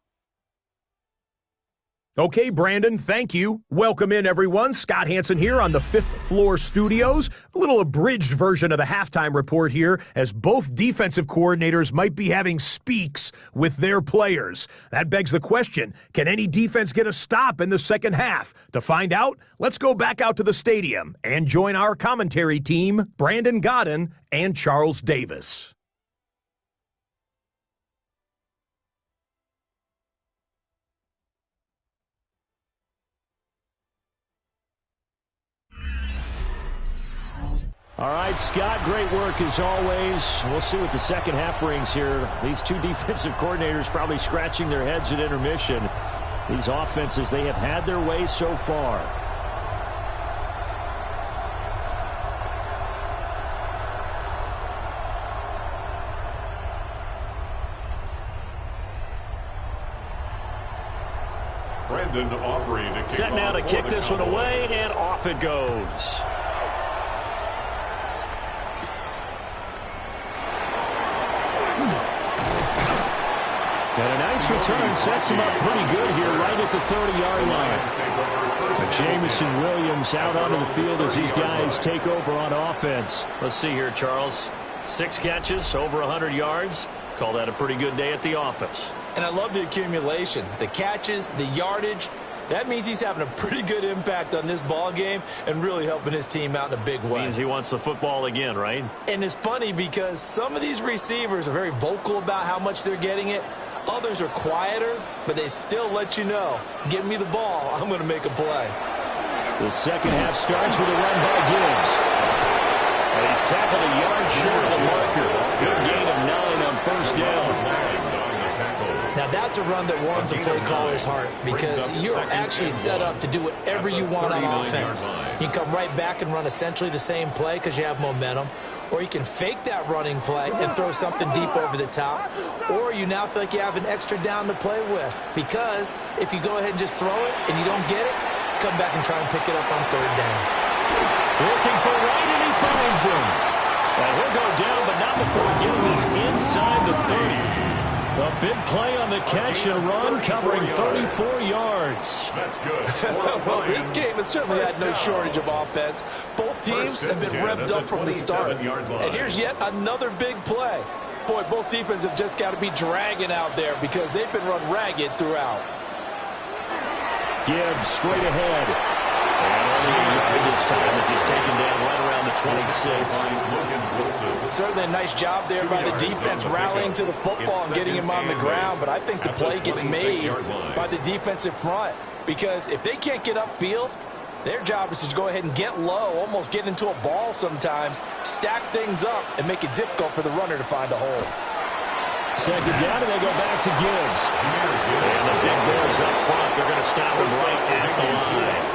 Okay, Brandon, thank you. Welcome in, everyone. Scott Hansen here on the 5th Floor Studios. A little abridged version of the halftime report here, as both defensive coordinators might be having speaks with their players. That begs the question, can any defense get a stop in the second half? To find out, let's go back out to the stadium and join our commentary team, Brandon Godden and Charles Davis. All right, Scott, great work as always. We'll see what the second half brings here. These two defensive coordinators probably scratching their heads at intermission. These offenses, they have had their way so far. Brandon Aubrey to kick Set now to off kick for this the one away, Cowboys. and off it goes. And a nice return sets him up pretty good here right at the 30-yard line. Jamison Williams out onto the field as these guys take over on offense. Let's see here, Charles. 6 catches, over 100 yards. Call that a pretty good day at the office. And I love the accumulation, the catches, the yardage. That means he's having a pretty good impact on this ball game and really helping his team out in a big way. Means he wants the football again, right? And it's funny because some of these receivers are very vocal about how much they're getting it. Others are quieter, but they still let you know, give me the ball, I'm going to make a play. The second half starts with a run by Gibbs. And he's tackled a yard short of the marker. Good gain of 9 on first down. Now that's a run that warms a play caller's heart because you're actually set up to do whatever you want on offense. You can come right back and run essentially the same play because you have momentum. Or you can fake that running play and throw something deep over the top. Or you now feel like you have an extra down to play with. Because if you go ahead and just throw it and you don't get it, come back and try and pick it up on third down. Looking for Wright, and he finds him. And he'll go down, but not before getting this inside the 30. A big play on the catch and run, covering 34 yards. That's good. Well, this game has certainly had no shortage of offense. Both teams have been revved up from the start. And here's yet another big play. Boy, both defenses have just got to be dragging out there because they've been run ragged throughout. Gibbs straight ahead. And only a yard to this time as he's taken down right around the 26. Certainly a nice job there by the defense rallying to the football and getting him on the ground, but I think the play gets made by the defensive front because if they can't get upfield, their job is to go ahead and get low, almost get into a ball sometimes, stack things up, and make it difficult for the runner to find a hole. Second down, and they go back to Gibbs. And the big boys up front, they're going to stop him right at the line.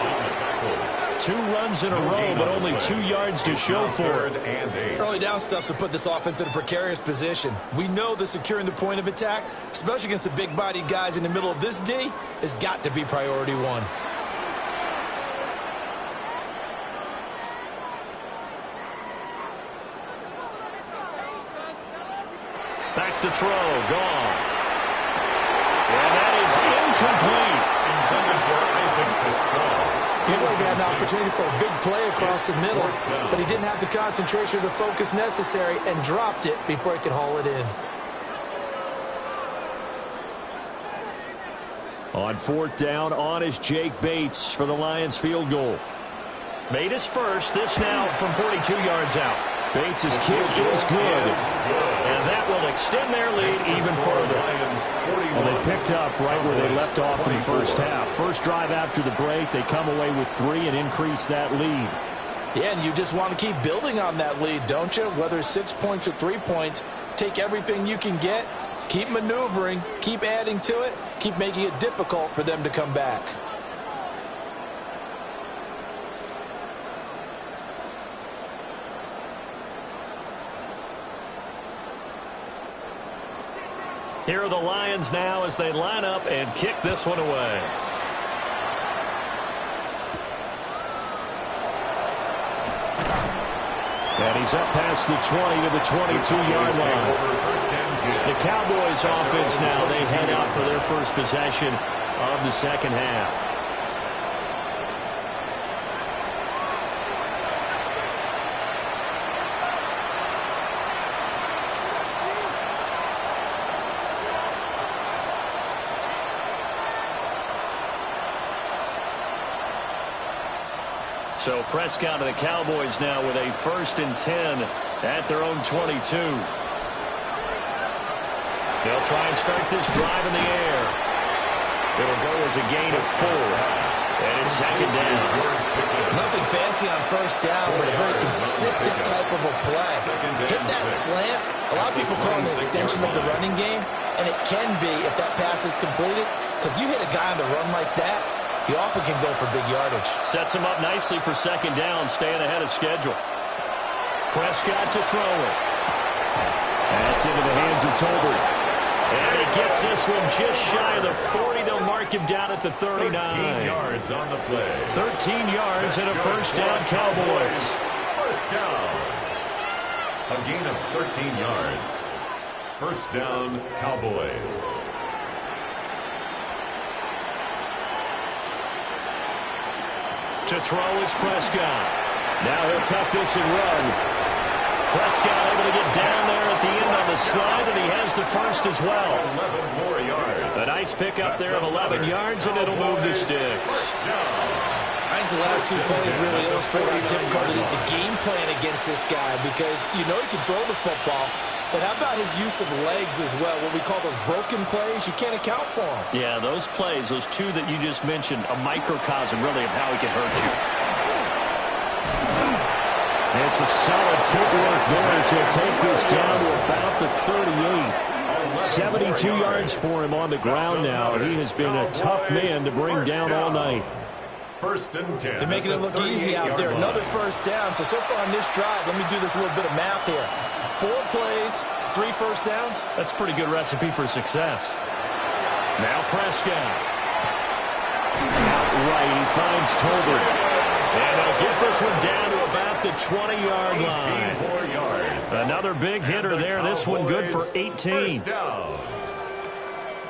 2 runs in a row, but only 2 yards to show for it. Early down stuff's to put this offense in a precarious position. We know that securing the point of attack, especially against the big-bodied guys in the middle of this D, has got to be priority 1. Back to throw, Goff. And that is incomplete. Intended for Isaac to throw. He really got an opportunity for a big play across the middle, but he didn't have the concentration or the focus necessary and dropped it before he could haul it in. On 4th down, on is Jake Bates for the Lions field goal. Made his first, this now from 42 yards out. Bates' kick is good. And that will extend their lead even further. Well, they picked up right where they left off in the first half. First drive after the break, they come away with 3 and increase that lead. Yeah, and you just want to keep building on that lead, don't you? Whether it's 6 points or 3 points, take everything you can get, keep maneuvering, keep adding to it, keep making it difficult for them to come back. Here are the Lions now as they line up and kick this one away. And he's up past the 20 to the 22-yard line. The Cowboys offense now, they head out for their first possession of the second half. So Prescott and the Cowboys now with a 1st and 10 at their own 22. They'll try and start this drive in the air. It'll go as a gain of 4. And it's second down. Nothing fancy on first down, but a very consistent type of a play. Hit that slant. A lot of people call it an extension of the running game, and it can be if that pass is completed, because you hit a guy on the run like that, he often can go for big yardage. Sets him up nicely for second down, staying ahead of schedule. Prescott to throw it. That's into the hands of Tolbert. And he gets this one just shy of the 40. They'll mark him down at the 39. 13 yards on the play. 13 yards and a first down, Cowboys. First down. A gain of 13 yards. First down, Cowboys. To throw is Prescott. Now he'll tuck this and run. Prescott able to get down there at the end on the slide, and he has the first as well. 11 more yards. A nice pickup there of 11 yards, and it'll move the sticks. I think the last 2 plays really illustrate how difficult it is to game plan against this guy, because you know he can throw the football, but how about his use of legs as well? What we call those broken plays, you can't account for them. Yeah, those plays, those 2 that you just mentioned, a microcosm really of how he can hurt you. It's a solid footwork there as he'll take this down to about the 38. 72 yards for him on the ground now. He has been a tough man to bring down all night. First and 10. They're making it look easy out there. Another first down. So far on this drive, let me do this little bit of math here. 4 plays, 3 first downs. That's a pretty good recipe for success. Now Prescott. Outright, he finds Tolbert. And they'll get this one down to about the 20-yard line. 18 more yards. Another big hitter there. This one good for 18. First down.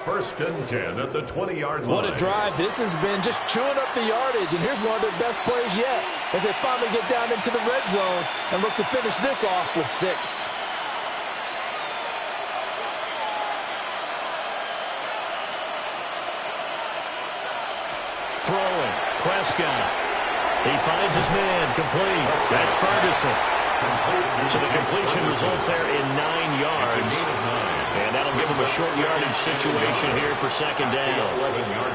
First and 10 at the 20-yard line. What a drive. This has been just chewing up the yardage, and here's one of their best plays yet as they finally get down into the red zone and look to finish this off with 6. Throwing. Prescott. He finds his man, complete. That's Ferguson. So the completion results there in 9 yards. And that'll give him a short yardage situation here for second down.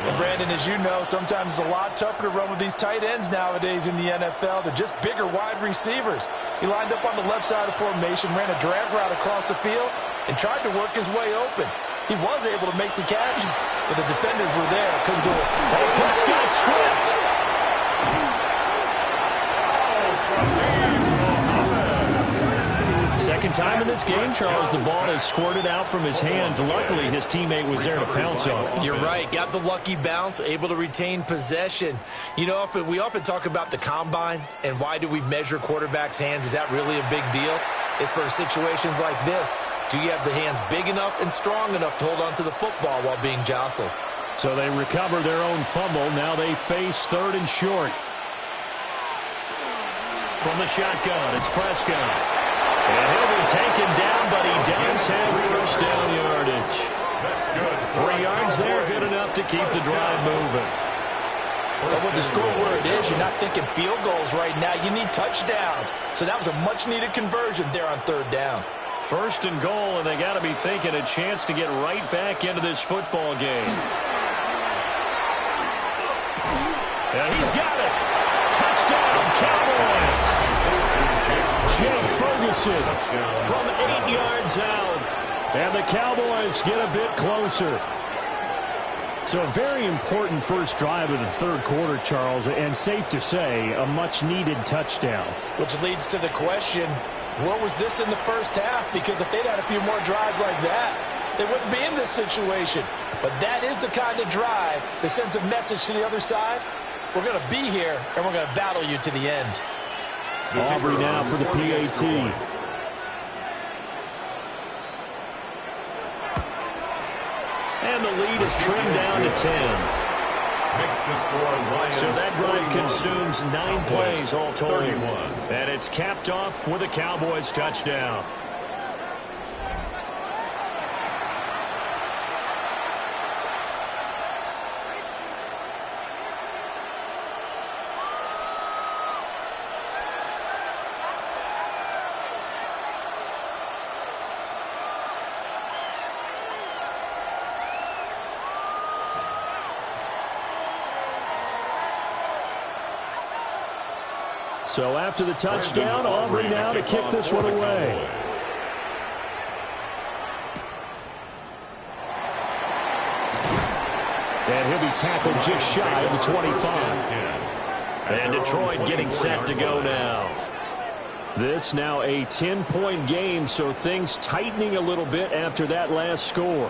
And Brandon, as you know, sometimes it's a lot tougher to run with these tight ends nowadays in the NFL. They're just bigger wide receivers. He lined up on the left side of formation, ran a drag route across the field, and tried to work his way open. He was able to make the catch, but the defenders were there. Couldn't do it. Oh, Prescott stripped. Second time in this game, Charles, the ball is squirted out from his hands. Luckily, his teammate was there to pounce on it. You're right. Got the lucky bounce, able to retain possession. You know, we often talk about the combine and why do we measure quarterbacks' hands. Is that really a big deal? It's for situations like this. Do you have the hands big enough and strong enough to hold on to the football while being jostled? So they recover their own fumble. Now they face 3rd and short. From the shotgun, it's Prescott. And he'll be taken down, but he does have first down yardage. That's good. 3 yards there, good enough to keep the drive moving. But with the score where it is, you're not thinking field goals right now. You need touchdowns. So that was a much-needed conversion there on 3rd down. 1st and goal, and they got to be thinking a chance to get right back into this football game. Yeah, he's got it. Touchdown, Cowboys. Jake Ferguson from 8 yards out. And the Cowboys get a bit closer. So a very important first drive of the 3rd quarter, Charles, and safe to say, a much-needed touchdown. Which leads to the question, what was this in the first half? Because if they'd had a few more drives like that, they wouldn't be in this situation. But that is the kind of drive that sends a message to the other side. We're going to be here, and we're going to battle you to the end. Aubrey now for the PAT. And the lead is trimmed down to 10. So that drive consumes 9 plays all told. And it's capped off with a Cowboys touchdown. So after the touchdown, Aubrey now to kick this one away. And he'll be tackled just shy of the 25. And Detroit getting set to go now. This now a 10-point game, so things tightening a little bit after that last score.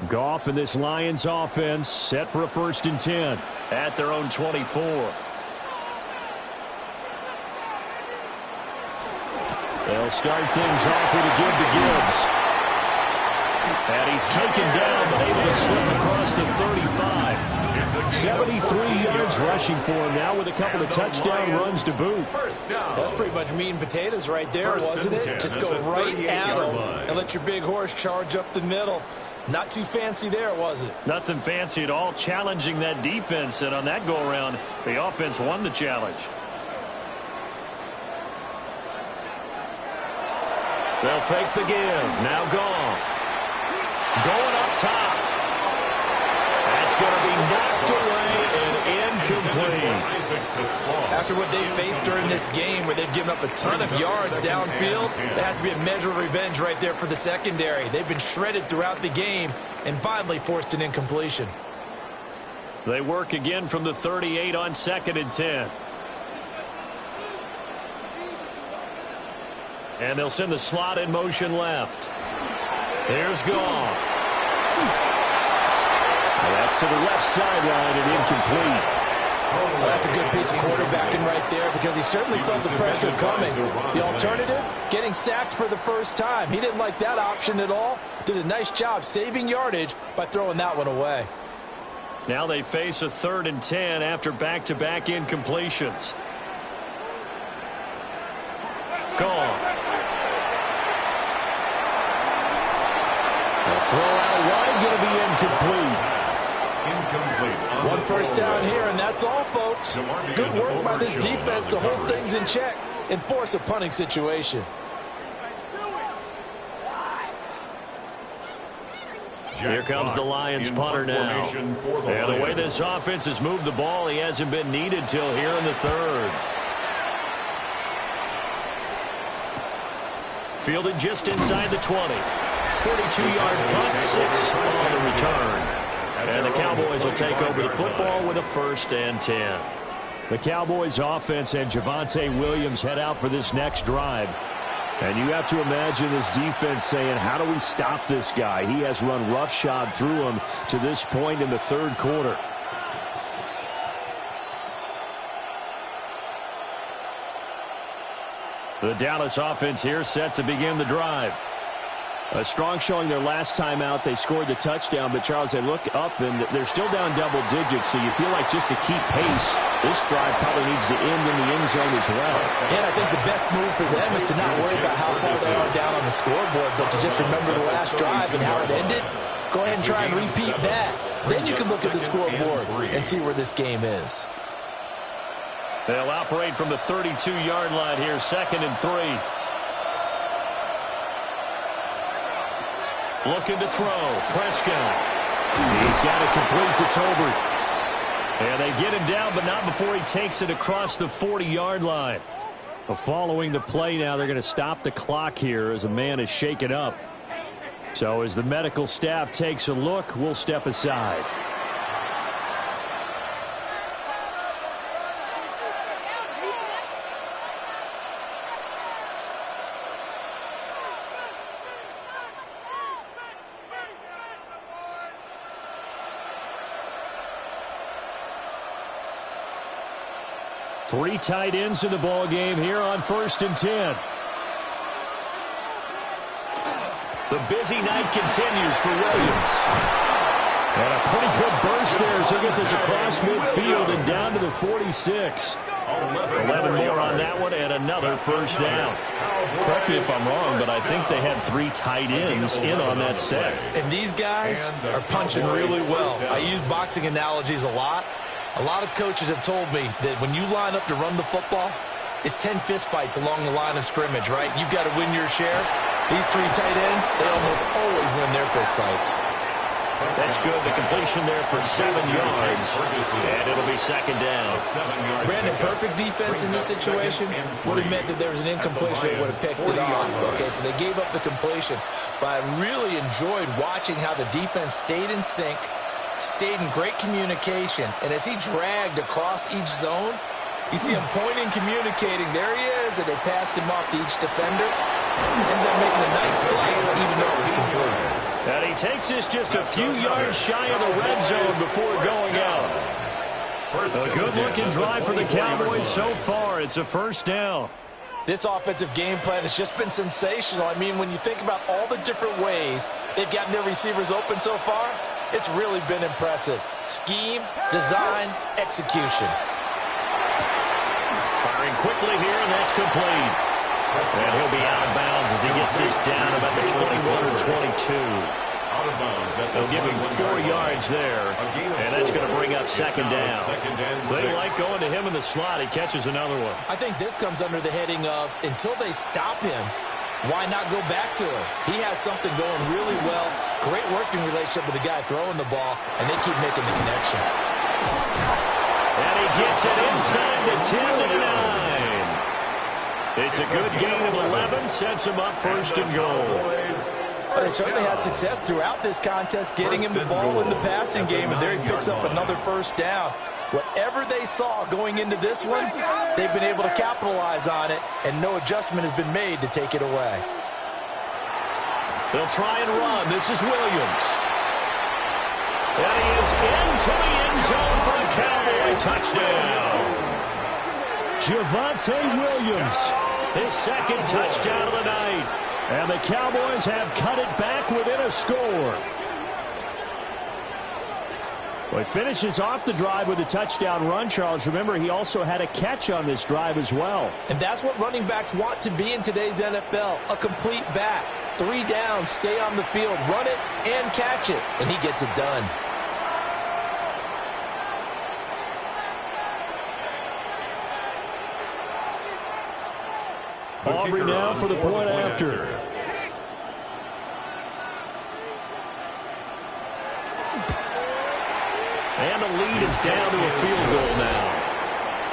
Goff and this Lions offense set for a 1st and 10 at their own 24. They'll start things off with a give to Gibbs. And he's taken down, but able to slip across the 35. 73 yards rushing for him now with a couple of touchdown runs to boot. That's pretty much meat and potatoes right there, wasn't it? Just go right at him and let your big horse charge up the middle. Not too fancy there, was it? Nothing fancy at all, challenging that defense. And on that go-around, the offense won the challenge. They'll fake the give. Now Goff. Going up top. That's going to be knocked away and incomplete. After what they faced during this game where they've given up a ton of yards downfield, that has to be a measure of revenge right there for the secondary. They've been shredded throughout the game and finally forced an incompletion. They work again from the 38 on 2nd and 10. And they'll send the slot in motion left. Here's Goff. That's to the left sideline and incomplete. Well, that's a good piece of quarterbacking right there because he certainly felt the pressure coming. The alternative, getting sacked for the first time. He didn't like that option at all. Did a nice job saving yardage by throwing that one away. Now they face a 3rd and 10 after back-to-back incompletions. gone. The throw out wide going to be incomplete. One first down here, and that's all, folks. Good work by this defense to hold things in check and force a punting situation. Here comes the Lions punter now. And the way this offense has moved the ball, he hasn't been needed till here in the third. Fielded just inside the 20. 42-yard punt, 6 on the return. And the Cowboys will take over the football with a 1st and 10. The Cowboys offense and Javonte Williams head out for this next drive. And you have to imagine this defense saying, how do we stop this guy? He has run roughshod through him to this point in the third quarter. The Dallas offense here set to begin the drive. A strong showing their last time out. They scored the touchdown, but Charles, they look up and they're still down double digits, so you feel like just to keep pace, this drive probably needs to end in the end zone as well. And I think the best move for them is to not worry about how far they are down on the scoreboard, but to just remember the last drive and how it ended. Go ahead and try and repeat that. Then you can look at the scoreboard and see where this game is. They'll operate from the 32-yard line here, 2nd and 3. Looking to throw. Prescott. He's got it complete to Tolbert. And they get him down, but not before he takes it across the 40-yard line. Well, following the play now, they're going to stop the clock here as a man is shaken up. So as the medical staff takes a look, we'll step aside. Three tight ends in the ball game here on 1st and 10. The busy night continues for Williams. And a pretty good burst there as he gets this across midfield and down to the 46. 11 more on that one and another 1st down. Correct me if I'm wrong, but I think they had 3 tight ends in on that set. And these guys are punching really well. I use boxing analogies a lot. A lot of coaches have told me that when you line up to run the football, it's 10 fist fights along the line of scrimmage, right? You've got to win your share. These 3 tight ends, they almost always win their fist fights. That's good. The completion there for 7 yards. And it'll be 2nd down. Brandon, perfect defense in this situation would have meant that there was an incompletion that would have picked it off. Okay, so they gave up the completion. But I really enjoyed watching how the defense stayed in sync, stayed in great communication, and as he dragged across each zone, you see him pointing, communicating. There he is, and they passed him off to each defender. Ended up making a nice play, even though it was complete. And he takes this just a few yards shy of the red zone before going out. A good-looking drive for the Cowboys so far. It's a 1st down. This offensive game plan has just been sensational. I mean, when you think about all the different ways they've gotten their receivers open so far, it's really been impressive. Scheme, design, execution. Firing quickly here, and that's complete. And he'll be out of bounds as he gets this down about the 21 or 22. They'll give him 4 yards there, and that's going to bring up 2nd down. They like going to him in the slot. He catches another one. I think this comes under the heading of, until they stop him, why not go back to him? He has something going really well. Great working relationship with the guy throwing the ball, and they keep making the connection. And he gets it inside the 10 to the 9. It's a good gain of 11, sets him up 1st and goal. But they certainly had success throughout this contest, getting him the ball in the passing game, and there he picks up another 1st down. Whatever they saw going into this one, they've been able to capitalize on it, and no adjustment has been made to take it away. They'll try and run. This is Williams. And he is into the end zone for a Cowboy touchdown. Javonte Williams, his 2nd touchdown of the night. And the Cowboys have cut it back within a score. Well, he finishes off the drive with a touchdown run, Charles. Remember, he also had a catch on this drive as well. And that's what running backs want to be in today's NFL, a complete back. 3 downs, stay on the field, run it, and catch it. And he gets it done. Aubrey now for the point after. And the lead is down to a field goal now.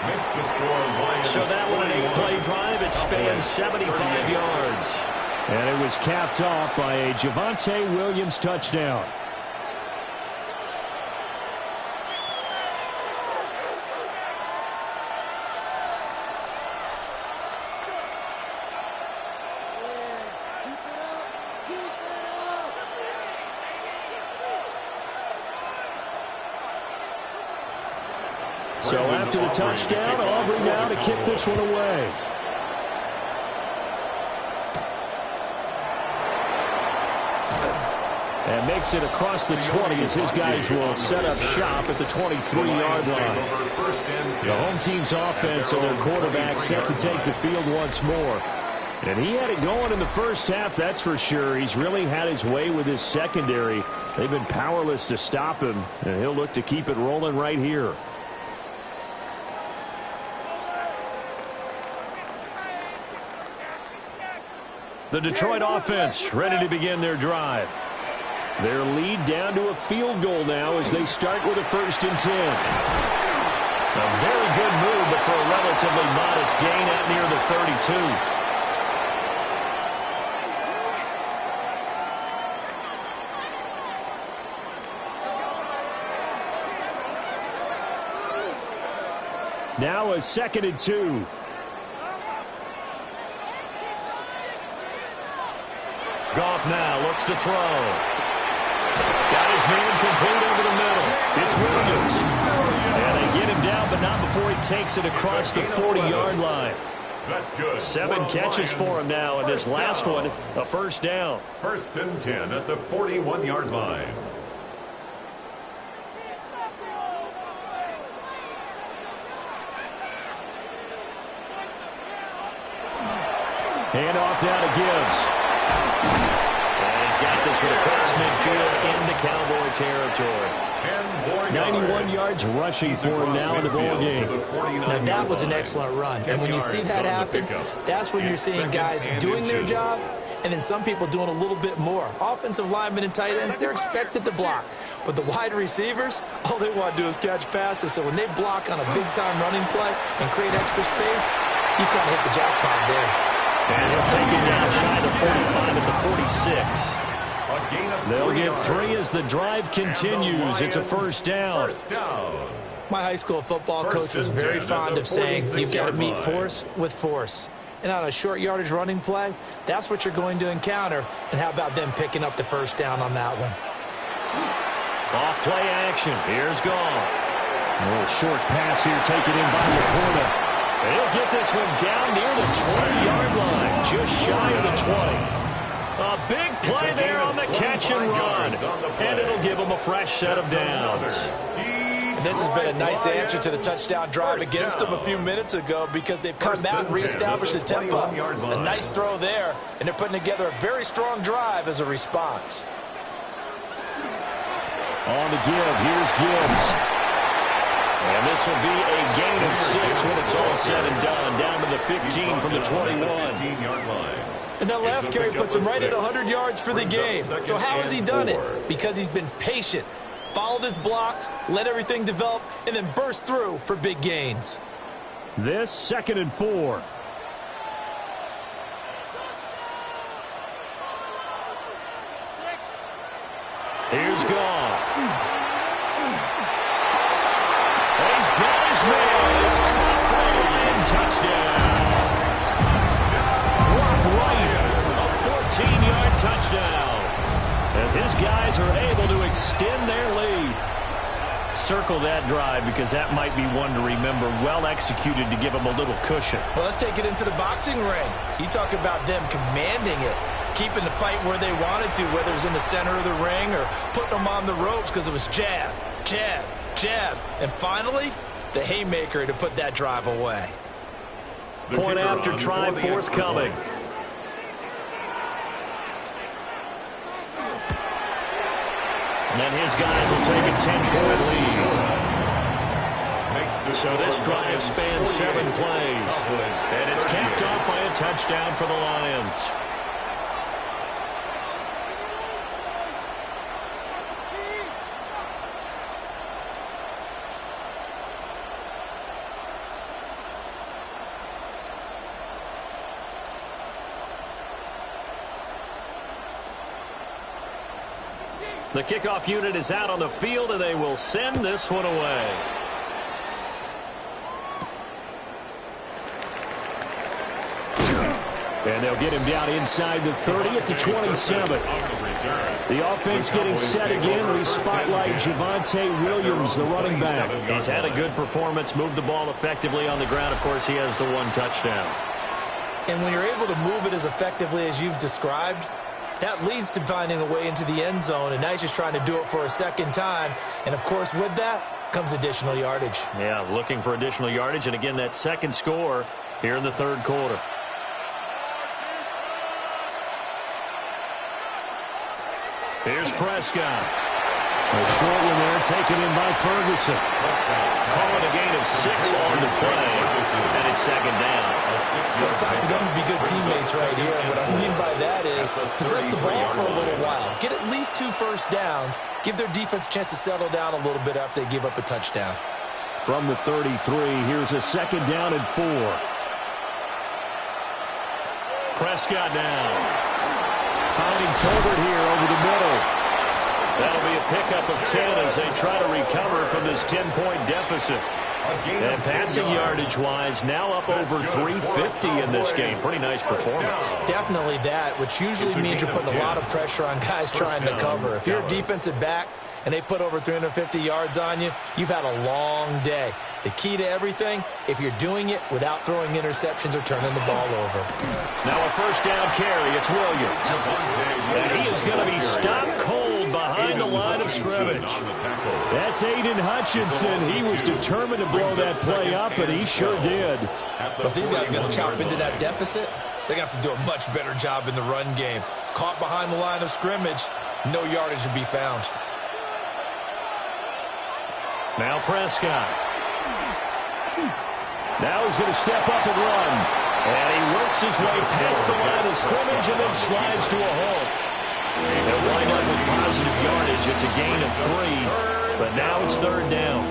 Makes the score. So that one, an 8-play drive. It spans 75 yards. And it was capped off by a Javonte Williams touchdown. So after the touchdown, Aubrey now to kick this one away. And makes it across the 20 as his guys will set up shop at the 23-yard line. The home team's offense and their quarterback set to take the field once more. And he had it going in the first half, that's for sure. He's really had his way with his secondary. They've been powerless to stop him, and he'll look to keep it rolling right here. The Detroit offense ready to begin their drive. Their lead down to a field goal now as they start with a 1st and 10. A very good move, but for a relatively modest gain at near the 32. Now a 2nd and 2. Goff now looks to throw. Got his man complete over the middle. It's Williams. And they get him down, but not before he takes it across the 40-yard line. That's good. 7 catches for him now, and this last one, a 1st down. 1st and 10 at the 41-yard line. Hand off now to Gibbs. And he's got this one across midfield into Cowboy territory. 91 yards rushing for him now in the ball game. Now that was an excellent run. And when you see that happen, that's when you're seeing guys doing their job and then some people doing a little bit more. Offensive linemen and tight ends, they're expected to block. But the wide receivers, all they want to do is catch passes. So when they block on a big-time running play and create extra space, you kind of hit the jackpot there. And he'll take it down shy of the 45 at the 46. They'll get 3 as the drive continues. It's a 1st down. My high school football coach was very fond of saying you've got to meet force with force. And on a short yardage running play, that's what you're going to encounter. And how about them picking up the 1st down on that one? Off play action. Here's Goff. A little short pass here taken in by LaPorta. He'll get this one down near the 20-yard line, just shy of the 20. A big play there on the catch and run, and it'll give him a fresh set of downs. This has been a nice answer to the touchdown drive against them a few minutes ago because they've come out and reestablished the tempo. A nice throw there, and they're putting together a very strong drive as a response. On the give, here's Gibbs. And this will be a gain of 6 when it's all said and done, down to the 15 from the 21. And that last carry puts him right at 100 yards for the game. So how has he done it? Because he's been patient, followed his blocks, let everything develop, and then burst through for big gains. This 2nd and 4. Here's Goff. He's got his man. It's caught for a Lion touchdown. Brock Wright, a 14-yard touchdown. As his guys are able to extend their lead. Circle that drive because that might be one to remember. Well executed to give them a little cushion. Well, let's take it into the boxing ring. You talk about them commanding it, keeping the fight where they wanted to, whether it's in the center of the ring or putting them on the ropes because it was jab, jab, jab, and finally, the haymaker to put that drive away. Point after try forthcoming. And his guys will take a 10-point lead. So this drive spans 7 plays. And it's capped off by a touchdown for the Lions. The kickoff unit is out on the field, and they will send this one away. And they'll get him down inside the 30 at the 27. The offense getting set again. We spotlight Javonte Williams, the running back. He's had a good performance, moved the ball effectively on the ground. Of course, he has the 1 touchdown. And when you're able to move it as effectively as you've described, that leads to finding a way into the end zone, and now he's just trying to do it for a second time. And, of course, with that comes additional yardage. Yeah, looking for additional yardage. And, again, that second score here in the third quarter. Here's Prescott. A short one there taken in by Ferguson. Calling a gain of 6 on the play, and it's second down. It's time for them to be good teammates right here. And what I mean by that is possess the ball for a little while. Get at least 2 first downs. Give their defense a chance to settle down a little bit after they give up a touchdown. From the 33, here's a second down and 4. Prescott down. Finding Tolbert here over the middle. That'll be a pickup of 10 as they try to recover from this 10-point deficit. And passing yardage-wise, now up over 350 in this game. Pretty nice performance. Definitely that, which usually means you're putting a lot of pressure on guys trying to cover. If you're a defensive back and they put over 350 yards on you, you've had a long day. The key to everything, if you're doing it without throwing interceptions or turning the ball over. Now a first down carry. It's Williams. And he is going to be stopped cold behind the line of scrimmage. That's Aiden Hutchinson. He was determined to blow that play up, and he sure did. But these guys are going to chop into that deficit. They're going to have to do a much better job in the run game. Caught behind the line of scrimmage, no yardage to be found. Now Prescott. Now he's going to step up and run. And he works his way past the line of scrimmage and then slides to a halt. They'll wind up with positive yardage. It's a gain of 3, but now it's third down.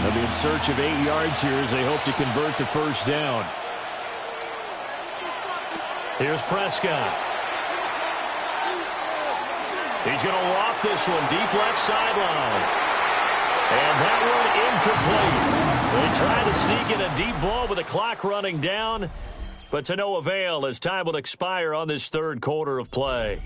They'll be in search of 8 yards here as they hope to convert the first down. Here's Prescott. He's going to loft this one deep left sideline. And that one incomplete. They try to sneak in a deep ball with the clock running down, but to no avail as time will expire on this third quarter of play.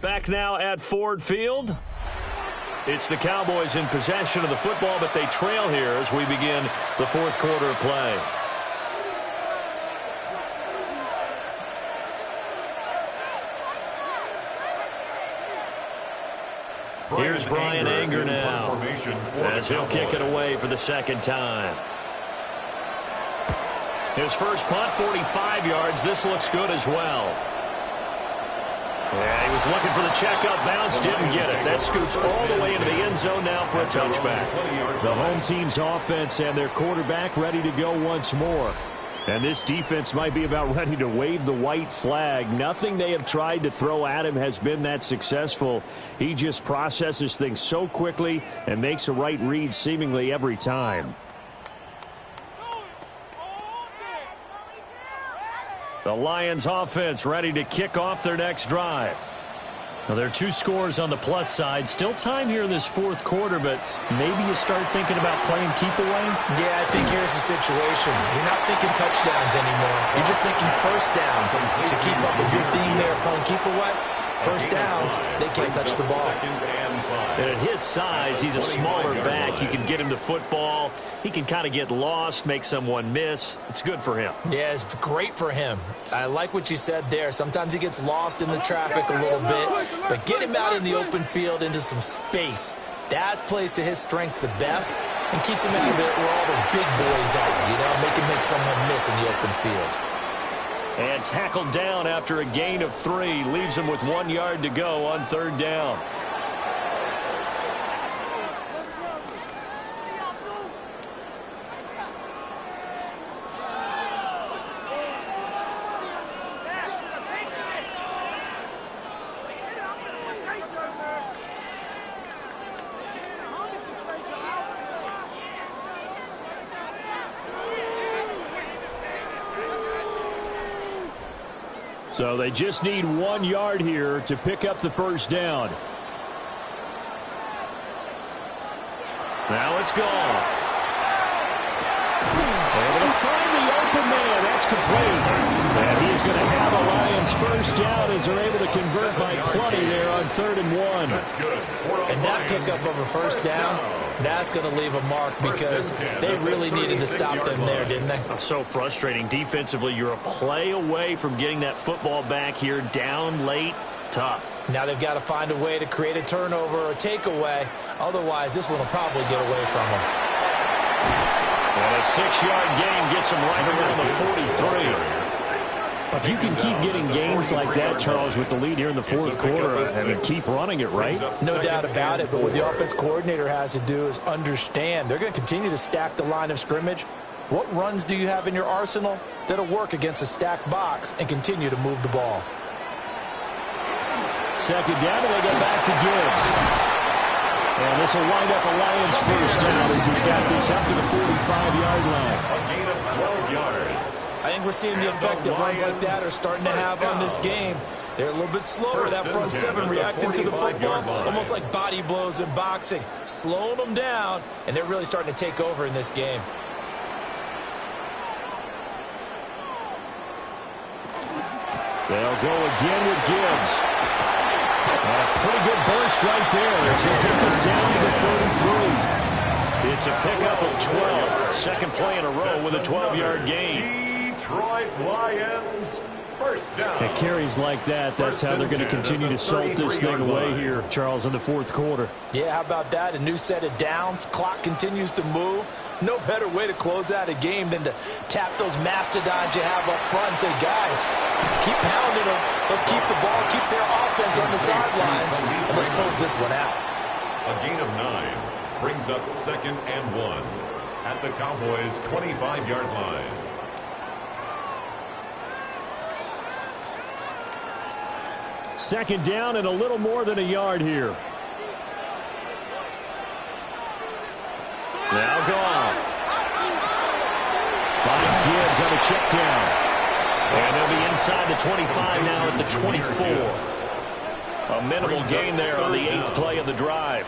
Back now at Ford Field. It's the Cowboys in possession of the football, but they trail here as we begin the fourth quarter of play. Here's Brian Anger now as he'll kick it away for the second time. His first punt, 45 yards. This looks good as well. Yeah, he was looking for the checkup bounce, didn't get it. That scoots all the way into the end zone now for a touchback. The home team's offense and their quarterback ready to go once more. And this defense might be about ready to wave the white flag. Nothing they have tried to throw at him has been that successful. He just processes things so quickly and makes a right read seemingly every time. The Lions offense ready to kick off their next drive. Well, there are two scores on the plus side. Still time here in this fourth quarter, but maybe you start thinking about playing keep away? Yeah, I think here's the situation. You're not thinking touchdowns anymore. You're just thinking first downs. To keep up with your theme there, playing keep away, first downs, they can't touch the ball. And at his size, he's a smaller back. You can get him to football. He can kind of get lost, make someone miss. It's good for him. Yeah, it's great for him. I like what you said there. Sometimes he gets lost in the traffic a little bit, but get him out in the open field into some space. That plays to his strengths the best and keeps him out of it where all the big boys are, make him make someone miss in the open field. And tackled down after a gain of 3. Leaves him with 1 yard to go on third down. So they just need 1 yard here to pick up the first down. Now it's gone. Able to find the open man. That's complete. And he's going to have a Lions first down as they're able to convert by plenty there on 3rd and 1. And that pickup of a first down, that's going to leave a mark because they really needed to stop them there, didn't they? So frustrating. Defensively, you're a play away from getting that football back here down late. Tough. Now they've got to find a way to create a turnover or a takeaway. Otherwise, this one will probably get away from them. And a 6-yard gain gets them right around the 43. If you can keep getting gains like that, Charles, with the lead here in the fourth quarter, I mean, keep running it, right? No doubt about it, but what the offense coordinator has to do is understand. They're going to continue to stack the line of scrimmage. What runs do you have in your arsenal that'll work against a stacked box and continue to move the ball? Second down, and they go back to Gibbs. And this will wind up a Lions first down as he's got this up to the 45-yard line. A gain of 12 yards. I think we're seeing the effect that runs like that are starting to have on this game. They're a little bit slower, that front seven, reacting to the football, almost like body blows in boxing, slowing them down, and they're really starting to take over in this game. They'll go again with Gibbs. And a pretty good burst right there as he'll take this down to the 33. It's a pickup of 12. Second play in a row with a 12-yard gain. Detroit Lions, first down. At carries like that, that's how they're going to continue to salt this thing away here, Charles, in the fourth quarter. Yeah, how about that? A new set of downs. Clock continues to move. No better way to close out a game than to tap those mastodons you have up front and say, guys, keep pounding them. Let's keep the ball, keep their offense on the sidelines, and let's close this one out. A gain of 9 brings up 2nd and 1 at the Cowboys' 25-yard line. Second down and a little more than a yard here. Now Goff. Finds Gibbs on a check down. And they'll be inside the 25 now at the 24. A minimal gain there on the 8th play of the drive.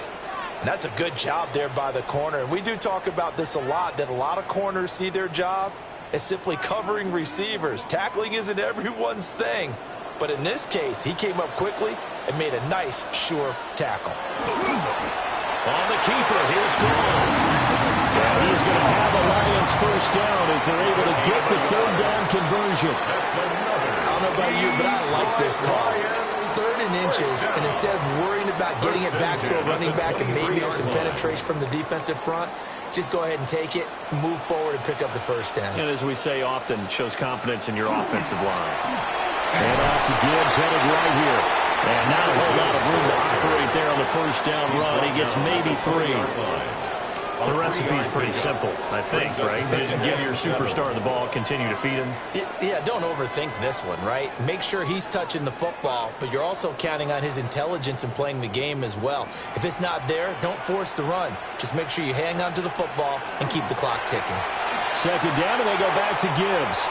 And that's a good job there by the corner. And we do talk about this a lot, that a lot of corners see their job as simply covering receivers. Tackling isn't everyone's thing. But in this case, he came up quickly and made a nice, sure tackle. On the keeper, here's Goff. And he's going to have a Lions first down as they're able to get the third down conversion. I don't know about you, but I like this call. 3rd and inches, and instead of worrying about getting it back to a running back and maybe there's some penetration from the defensive front, just go ahead and take it, move forward, and pick up the first down. And as we say often, shows confidence in your offensive line. And off to Gibbs, headed right here. And not a whole lot of room to operate there on the first down run. He gets maybe 3. The recipe's pretty simple, I think, right? Just give your superstar the ball, continue to feed him. Yeah, don't overthink this one, right? Make sure he's touching the football, but you're also counting on his intelligence in playing the game as well. If it's not there, don't force the run. Just make sure you hang on to the football and keep the clock ticking. Second down, and they go back to Gibbs.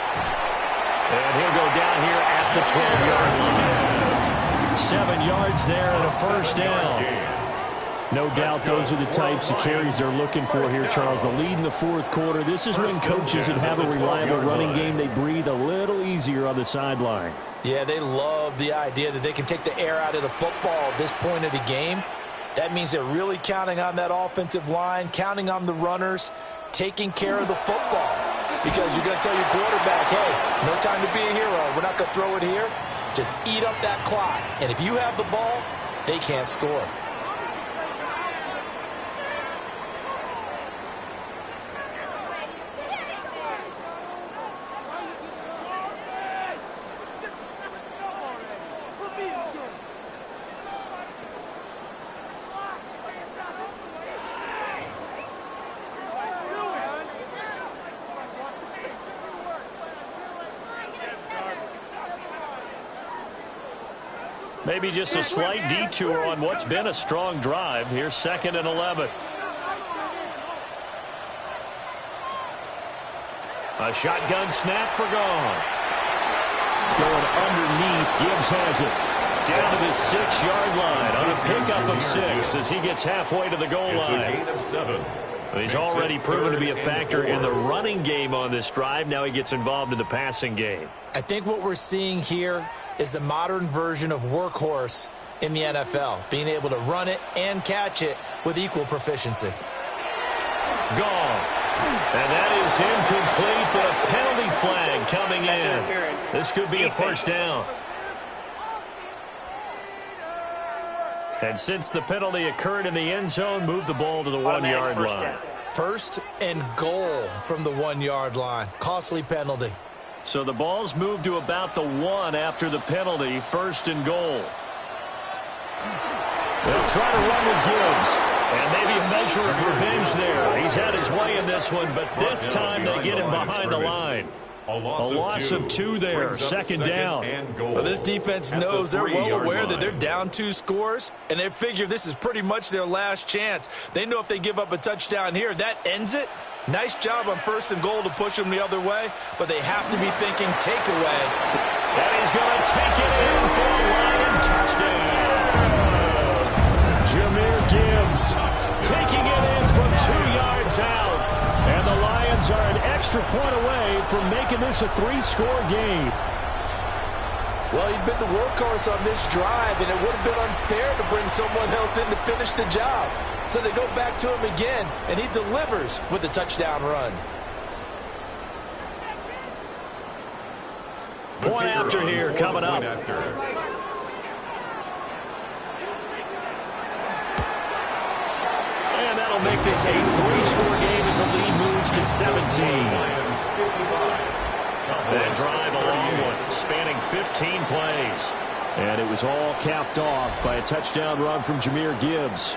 And he'll go down here at the 12-yard line. 7 yards there and a first down. No doubt those are the types of carries they're looking for here, Charles. The lead in the fourth quarter. This is when coaches that have a reliable running game, they breathe a little easier on the sideline. Yeah, they love the idea that they can take the air out of the football at this point of the game. That means they're really counting on that offensive line, counting on the runners, taking care of the football. Because you're going to tell your quarterback, hey, no time to be a hero. We're not going to throw it here. Just eat up that clock. And if you have the ball, they can't score. Maybe just a slight detour on what's been a strong drive. Here's 2nd and 11. A shotgun snap for Goff. Going underneath. Gibbs has it. Down to the 6-yard line on a pickup of 6 as he gets halfway to the goal line. It's a gain of 7. He's already proven to be a factor in the running game on this drive. Now he gets involved in the passing game. I think what we're seeing here is the modern version of workhorse in the NFL, being able to run it and catch it with equal proficiency. Goff. And that is incomplete, but a penalty flag coming in. This could be a first down. And since the penalty occurred in the end zone, move the ball to the 1-yard line. First and goal from the 1-yard line. Costly penalty. So the ball's moved to about the 1 after the penalty. 1st and goal. They'll try to run with Gibbs. And maybe a measure of revenge there. He's had his way in this one, but this time they get him behind the line. A loss of 2 there. 2nd down. Well, this defense knows they're well aware that they're down 2 scores, and they figure this is pretty much their last chance. They know if they give up a touchdown here, that ends it. Nice job on 1st and goal to push them the other way, but they have to be thinking takeaway. And he's going to take it in for a Lion touchdown. Jahmyr Gibbs taking it in from 2 yards out. And the Lions are an extra point away from making this a 3-score game. Well, he'd been the workhorse on this drive, and it would have been unfair to bring someone else in to finish the job. So they go back to him again, and he delivers with a touchdown run. Point after here coming up. And that'll make this a 3-score game as the lead moves to 17. That drive a long one, spanning 15 plays. And it was all capped off by a touchdown run from Jahmyr Gibbs.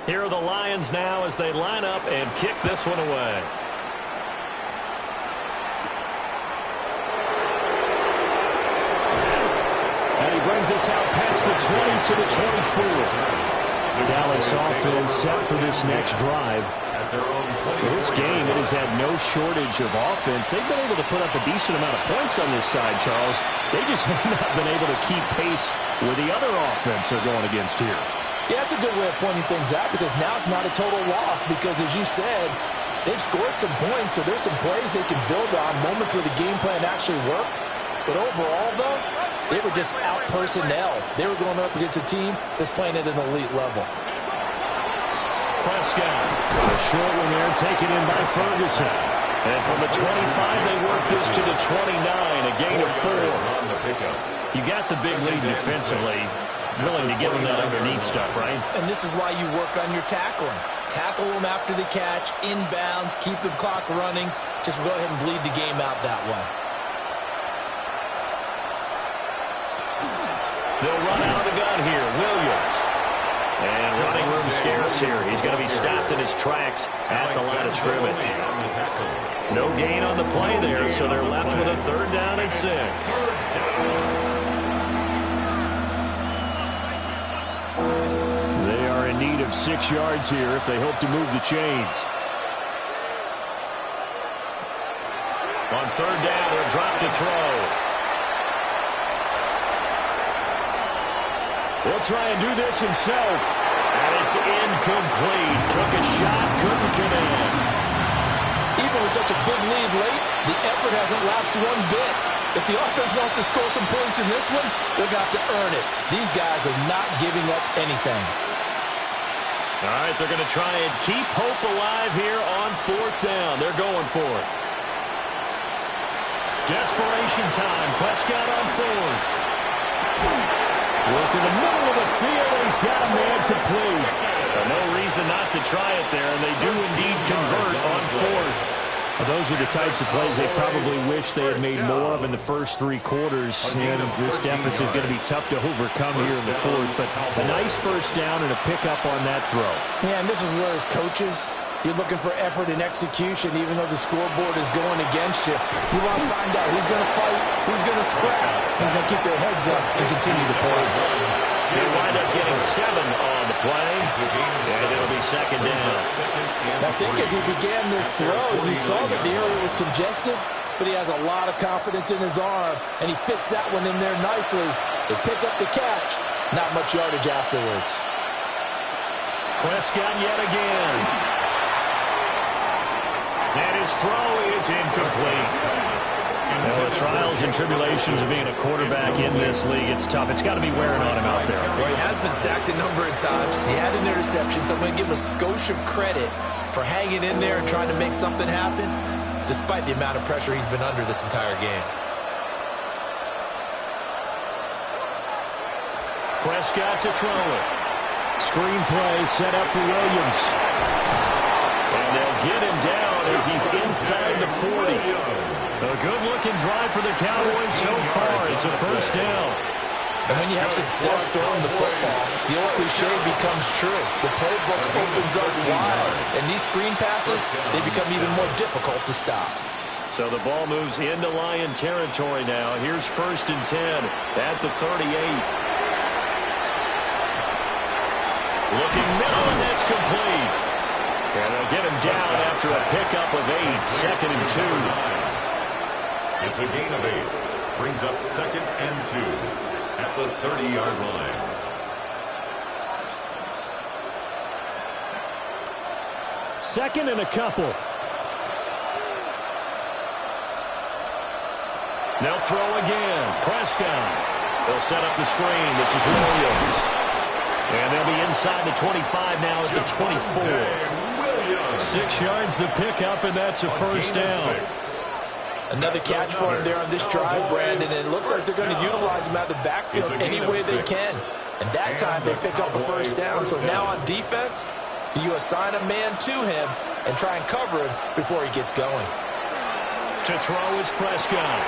Here are the Lions now as they line up and kick this one away. And he brings us out past the 20 to the 24. Dallas offense set for this next drive. This game, it has had no shortage of offense. They've been able to put up a decent amount of points on this side, Charles. They just have not been able to keep pace with the other offense they're going against here. Yeah, that's a good way of pointing things out because now it's not a total loss because, as you said, they've scored some points, so there's some plays they can build on, moments where the game plan actually worked. But overall, though, they were just out personnel. They were going up against a team that's playing at an elite level. Prescott, a short one there, taken in by Ferguson. And from the 25, they work this to the 29, a gain of 4. You got the big lead defensively. Willing to give them that underneath stuff, right? And this is why you work on your tackling. Tackle them after the catch, inbounds, keep the clock running. Just go ahead and bleed the game out that way. They'll run out of the gun here. Williams. And running room scarce here. He's going to be stopped in his tracks at the line of scrimmage. No gain on the play there, so they're left with a 3rd down and 6. They are in need of 6 yards here if they hope to move the chains. On 3rd down, they'll drop to throw. He'll try and do this himself. And it's incomplete. Took a shot, couldn't come in. Even with such a big lead late, the effort hasn't lapsed one bit. If the offense wants to score some points in this one, they're going to have to earn it. These guys are not giving up anything. All right, they're going to try and keep hope alive here on 4th down. They're going for it. Desperation time. Prescott on 4th. Work in the middle of the field, and he's got a man complete. No reason not to try it there, and they do indeed convert on 4th. Well, those are the types of plays they probably wish they had made more of in the first 3 quarters. And this deficit is going to be tough to overcome here in the 4th. But a nice 1st down and a pickup on that throw. Yeah, and this is where as coaches, you're looking for effort and execution, even though the scoreboard is going against you. You want to find out who's going to fight, who's going to scrap, who's going to keep their heads up and continue to play. They wind up getting 7 on the play, and it'll be 2nd down. I think as he began this throw, you saw that the area was congested, but he has a lot of confidence in his arm, and he fits that one in there nicely. They pick up the catch, not much yardage afterwards. Prescott yet again. And his throw is incomplete. Well, the trials and tribulations of being a quarterback in this league, it's tough. It's got to be wearing on him out there. Well, he has been sacked a number of times. He had an interception, so I'm going to give him a skosh of credit for hanging in there and trying to make something happen, despite the amount of pressure he's been under this entire game. Prescott to throw it. Screenplay set up for Williams. And they'll get him down as he's inside the 40. A good-looking drive for the Cowboys so far. It's a 1st down. And when you have success throwing the football, the old cliche becomes true. The playbook opens up wide, and these screen passes, they become even more difficult to stop. So the ball moves into Lion territory now. Here's 1st and 10 at the 38. Looking middle, and that's complete. And they'll get him down after a pickup of 8. 2nd and 2. It's a gain of 8. Brings up 2nd and 2 at the 30-yard line. Second and a couple. They'll throw again. Prescott. They'll set up the screen. This is Williams. And they'll be inside the 25 now at the 24. 6 yards the pickup, and that's a 1st down. Another catch for him there on this drive, Brandon, and it looks like they're going to utilize him out of the backfield any way they can. And that time they pick up a 1st down. So now on defense, you assign a man to him and try and cover him before he gets going. To throw is Prescott.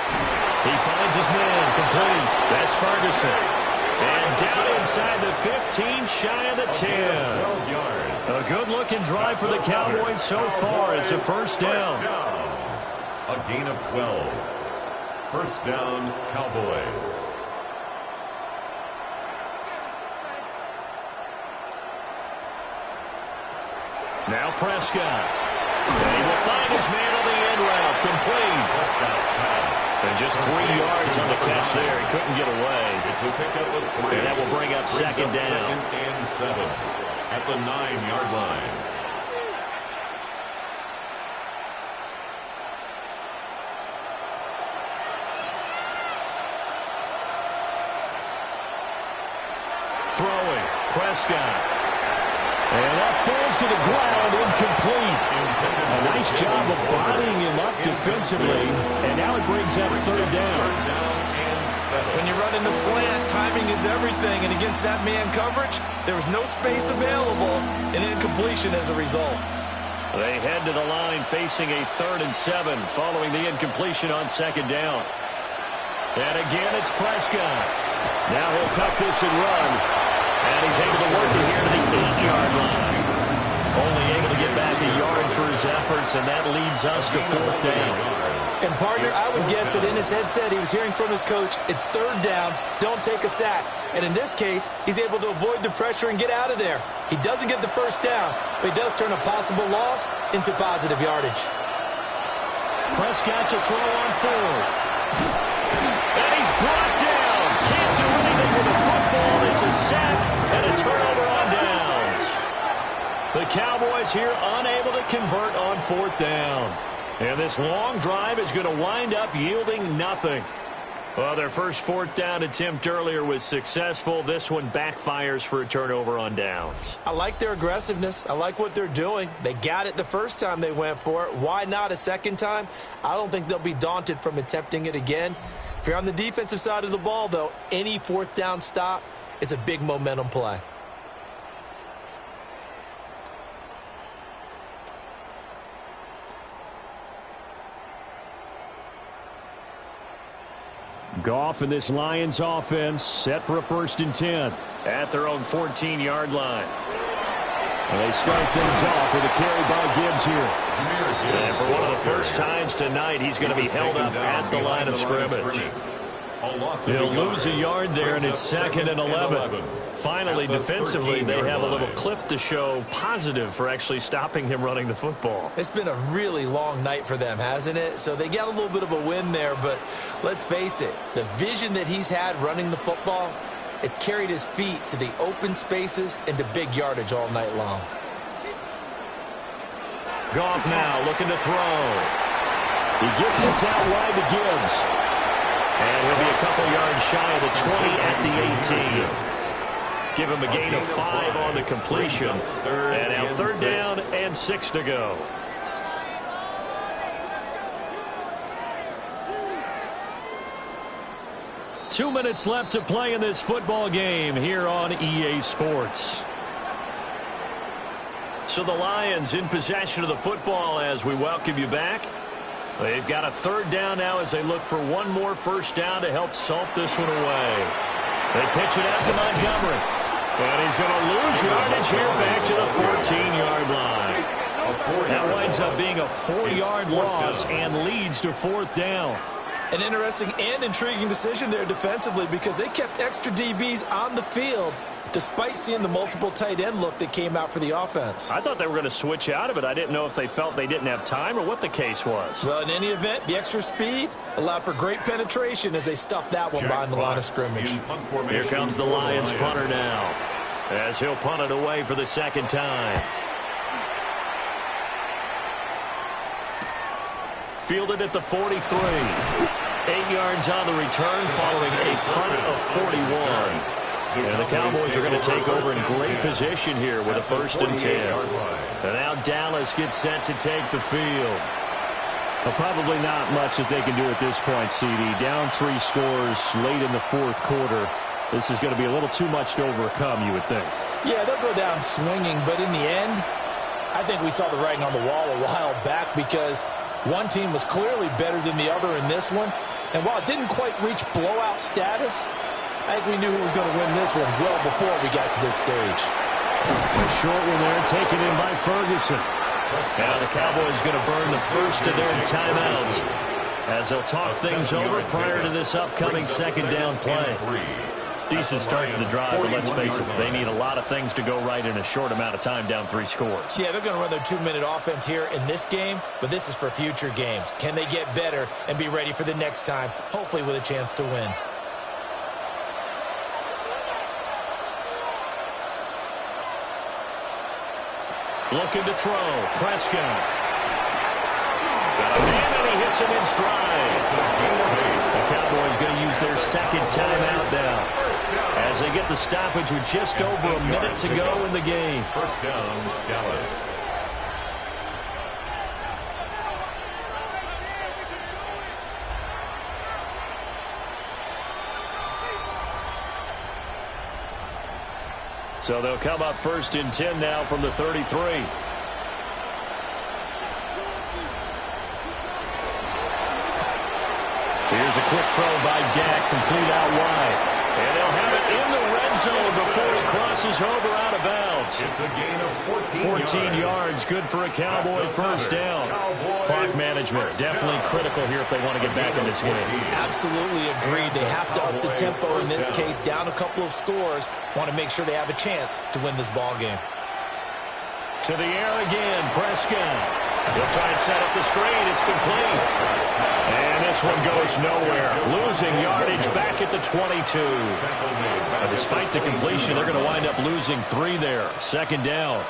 He finds his man complete. That's Ferguson. And down inside the 15, shy of the 10. A good-looking drive for the Cowboys so far. It's a 1st down. A gain of 12. 1st down, Cowboys. Now Prescott. And he will find his man on the end route. Complete. Prescott's pass. And just 3 yards on the catch there. He couldn't get away. It's a pickup of 3. And that will bring up 2nd down. 2nd and 7 at the 9-yard line. Throwing. Prescott. And that falls to the ground, incomplete. A nice job of bodying him up defensively. And now it brings up 3rd down. When you run in the slant, timing is everything. And against that man coverage, there was no space available. And incompletion as a result. They head to the line facing a 3rd and 7 following the incompletion on 2nd down. And again, it's Prescott. Now he'll tuck this and run. And he's able to work it here to the 8-yard line. Only able to get back a yard for his efforts, and that leads us to 4th down. And, partner, I would guess that in his headset he was hearing from his coach, it's 3rd down, don't take a sack. And in this case, he's able to avoid the pressure and get out of there. He doesn't get the 1st down, but he does turn a possible loss into positive yardage. Prescott to throw on 4th. And he's brought down. Can't do anything with the football. It's a sack and a turnover on downs. The Cowboys here unable to convert on 4th down. And this long drive is going to wind up yielding nothing. Well, their first 4th down attempt earlier was successful. This one backfires for a turnover on downs. I like their aggressiveness. I like what they're doing. They got it the first time they went for it. Why not a second time? I don't think they'll be daunted from attempting it again. If you're on the defensive side of the ball, though, any 4th down stop is a big momentum play. Goff and this Lions offense set for a 1st and 10 at their own 14-yard line. And they start things off with a carry by Gibbs here. And for one of the first times tonight, he's going to be held up at the line of scrimmage. He'll lose a yard there, and it's 2nd and 11. Finally, defensively, they have a little clip to show positive for actually stopping him running the football. It's been a really long night for them, hasn't it? So they got a little bit of a win there, but let's face it, the vision that he's had running the football has carried his feet to the open spaces and to big yardage all night long. Goff now looking to throw. He gets this out wide to Gibbs. And he'll be a couple yards shy of the 20 at the 18. Give him a gain of 5 on the completion. And now 3rd down and 6 to go. Two minutes left to play in this football game here on EA Sports. So the Lions in possession of the football as we welcome you back. They've got a 3rd down now as they look for one more 1st down to help salt this one away. They pitch it out to Montgomery. And he's going to lose yardage here back to the 14-yard line. That winds up being a 4-yard loss and leads to 4th down. An interesting and intriguing decision there defensively because they kept extra DBs on the field despite seeing the multiple tight end look that came out for the offense. I thought they were going to switch out of it. I didn't know if they felt they didn't have time or what the case was. Well, in any event, the extra speed allowed for great penetration as they stuffed that one behind the line of scrimmage. Here comes the Lions punter now as he'll punt it away for the 2nd time. Fielded at the 43. 8 yards on the return following a punt of 41. And the Cowboys are going to take over in great position here with a 1st and 10. And now Dallas gets set to take the field. Well, probably not much that they can do at this point, CD. Down 3 scores late in the 4th quarter. This is going to be a little too much to overcome, you would think. Yeah, they'll go down swinging, but in the end, I think we saw the writing on the wall a while back because one team was clearly better than the other in this one. And while it didn't quite reach blowout status, I think we knew who was going to win this one well before we got to this stage. A short one there taken in by Ferguson. Now the Cowboys going to burn the first of their timeouts as they'll talk things over prior to this upcoming 2nd down play. Decent start to the drive, but let's face it, they need a lot of things to go right in a short amount of time down 3 scores. Yeah, they're going to run their 2-minute offense here in this game, but this is for future games. Can they get better and be ready for the next time, hopefully with a chance to win? Looking to throw. Prescott. Got a man, and he hits him in stride. The Cowboys going to use their 2nd timeout now as they get the stoppage with just over a minute to go in the game. 1st down, Dallas. So they'll come up 1st and 10 now from the 33. Here's a quick throw by Dak, complete out wide. And they'll have it in the red zone before he crosses pass is over out of bounds. It's a gain of 14 yards, good for a Cowboy first down. Clock management, definitely critical here if they want to get back in this game. Absolutely agreed. They have to up the tempo in this case, down a couple of scores. Want to make sure they have a chance to win this ball game. To the air again, Prescott. He'll try and set up the screen. It's complete. And this one goes nowhere. Losing yardage back at the 22. But despite the completion, they're going to wind up losing 3 there. Second down.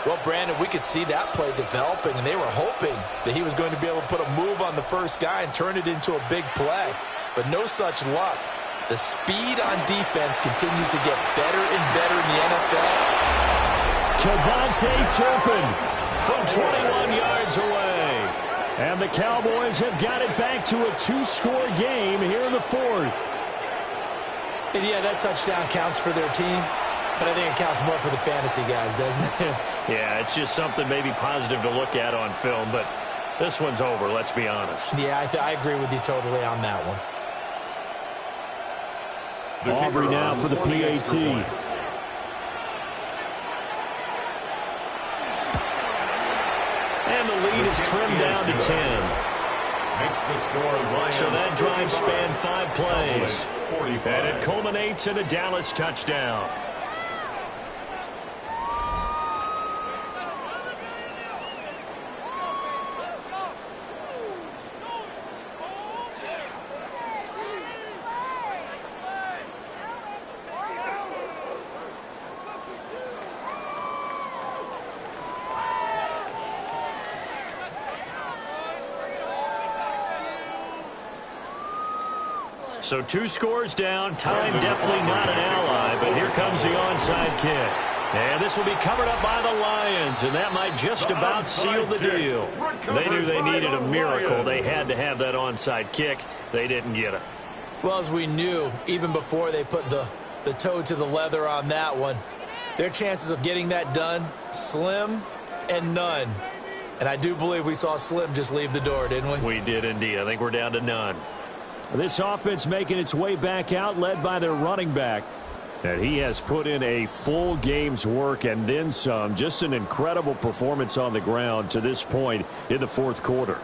Well, Brandon, we could see that play developing, and they were hoping that he was going to be able to put a move on the first guy and turn it into a big play. But no such luck. The speed on defense continues to get better and better in the NFL. Kevontae Turpin from 21 yards away. And the Cowboys have got it back to a 2-score game here in the 4th. And yeah, that touchdown counts for their team, but I think it counts more for the fantasy guys, doesn't it? Yeah, it's just something maybe positive to look at on film, but this one's over, let's be honest. Yeah, I agree with you totally on that one. Aubrey now for the PAT. And the lead is trimmed down to 10. Makes the score Lions. So that drive spanned 5 plays. And it culminates in a Dallas touchdown. So 2 scores down. Time definitely not an ally, but here comes the onside kick. And this will be covered up by the Lions, and that might just about seal the deal. They knew they needed a miracle. They had to have that onside kick. They didn't get it. Well, as we knew, even before they put the toe to the leather on that one, their chances of getting that done, slim and none. And I do believe we saw Slim just leave the door, didn't we? We did indeed. I think we're down to none. This offense making its way back out, led by their running back. And he has put in a full game's work and then some. Just an incredible performance on the ground to this point in the 4th quarter.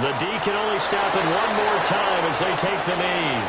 The D can only stop it one more time as they take the knee.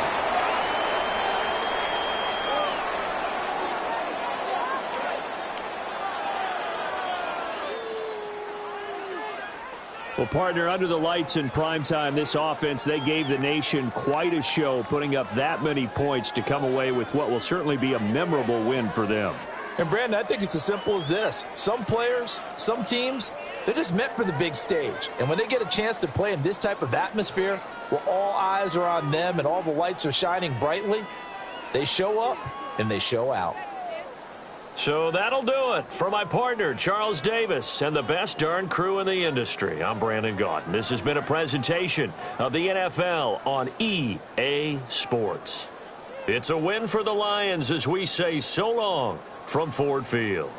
Well, partner, under the lights in primetime, this offense, they gave the nation quite a show, putting up that many points to come away with what will certainly be a memorable win for them. And, Brandon, I think it's as simple as this. Some players, some teams, they're just meant for the big stage. And when they get a chance to play in this type of atmosphere where all eyes are on them and all the lights are shining brightly, they show up and they show out. So that'll do it for my partner, Charles Davis, and the best darn crew in the industry. I'm Brandon Gaudin. This has been a presentation of the NFL on EA Sports. It's a win for the Lions as we say so long from Ford Field.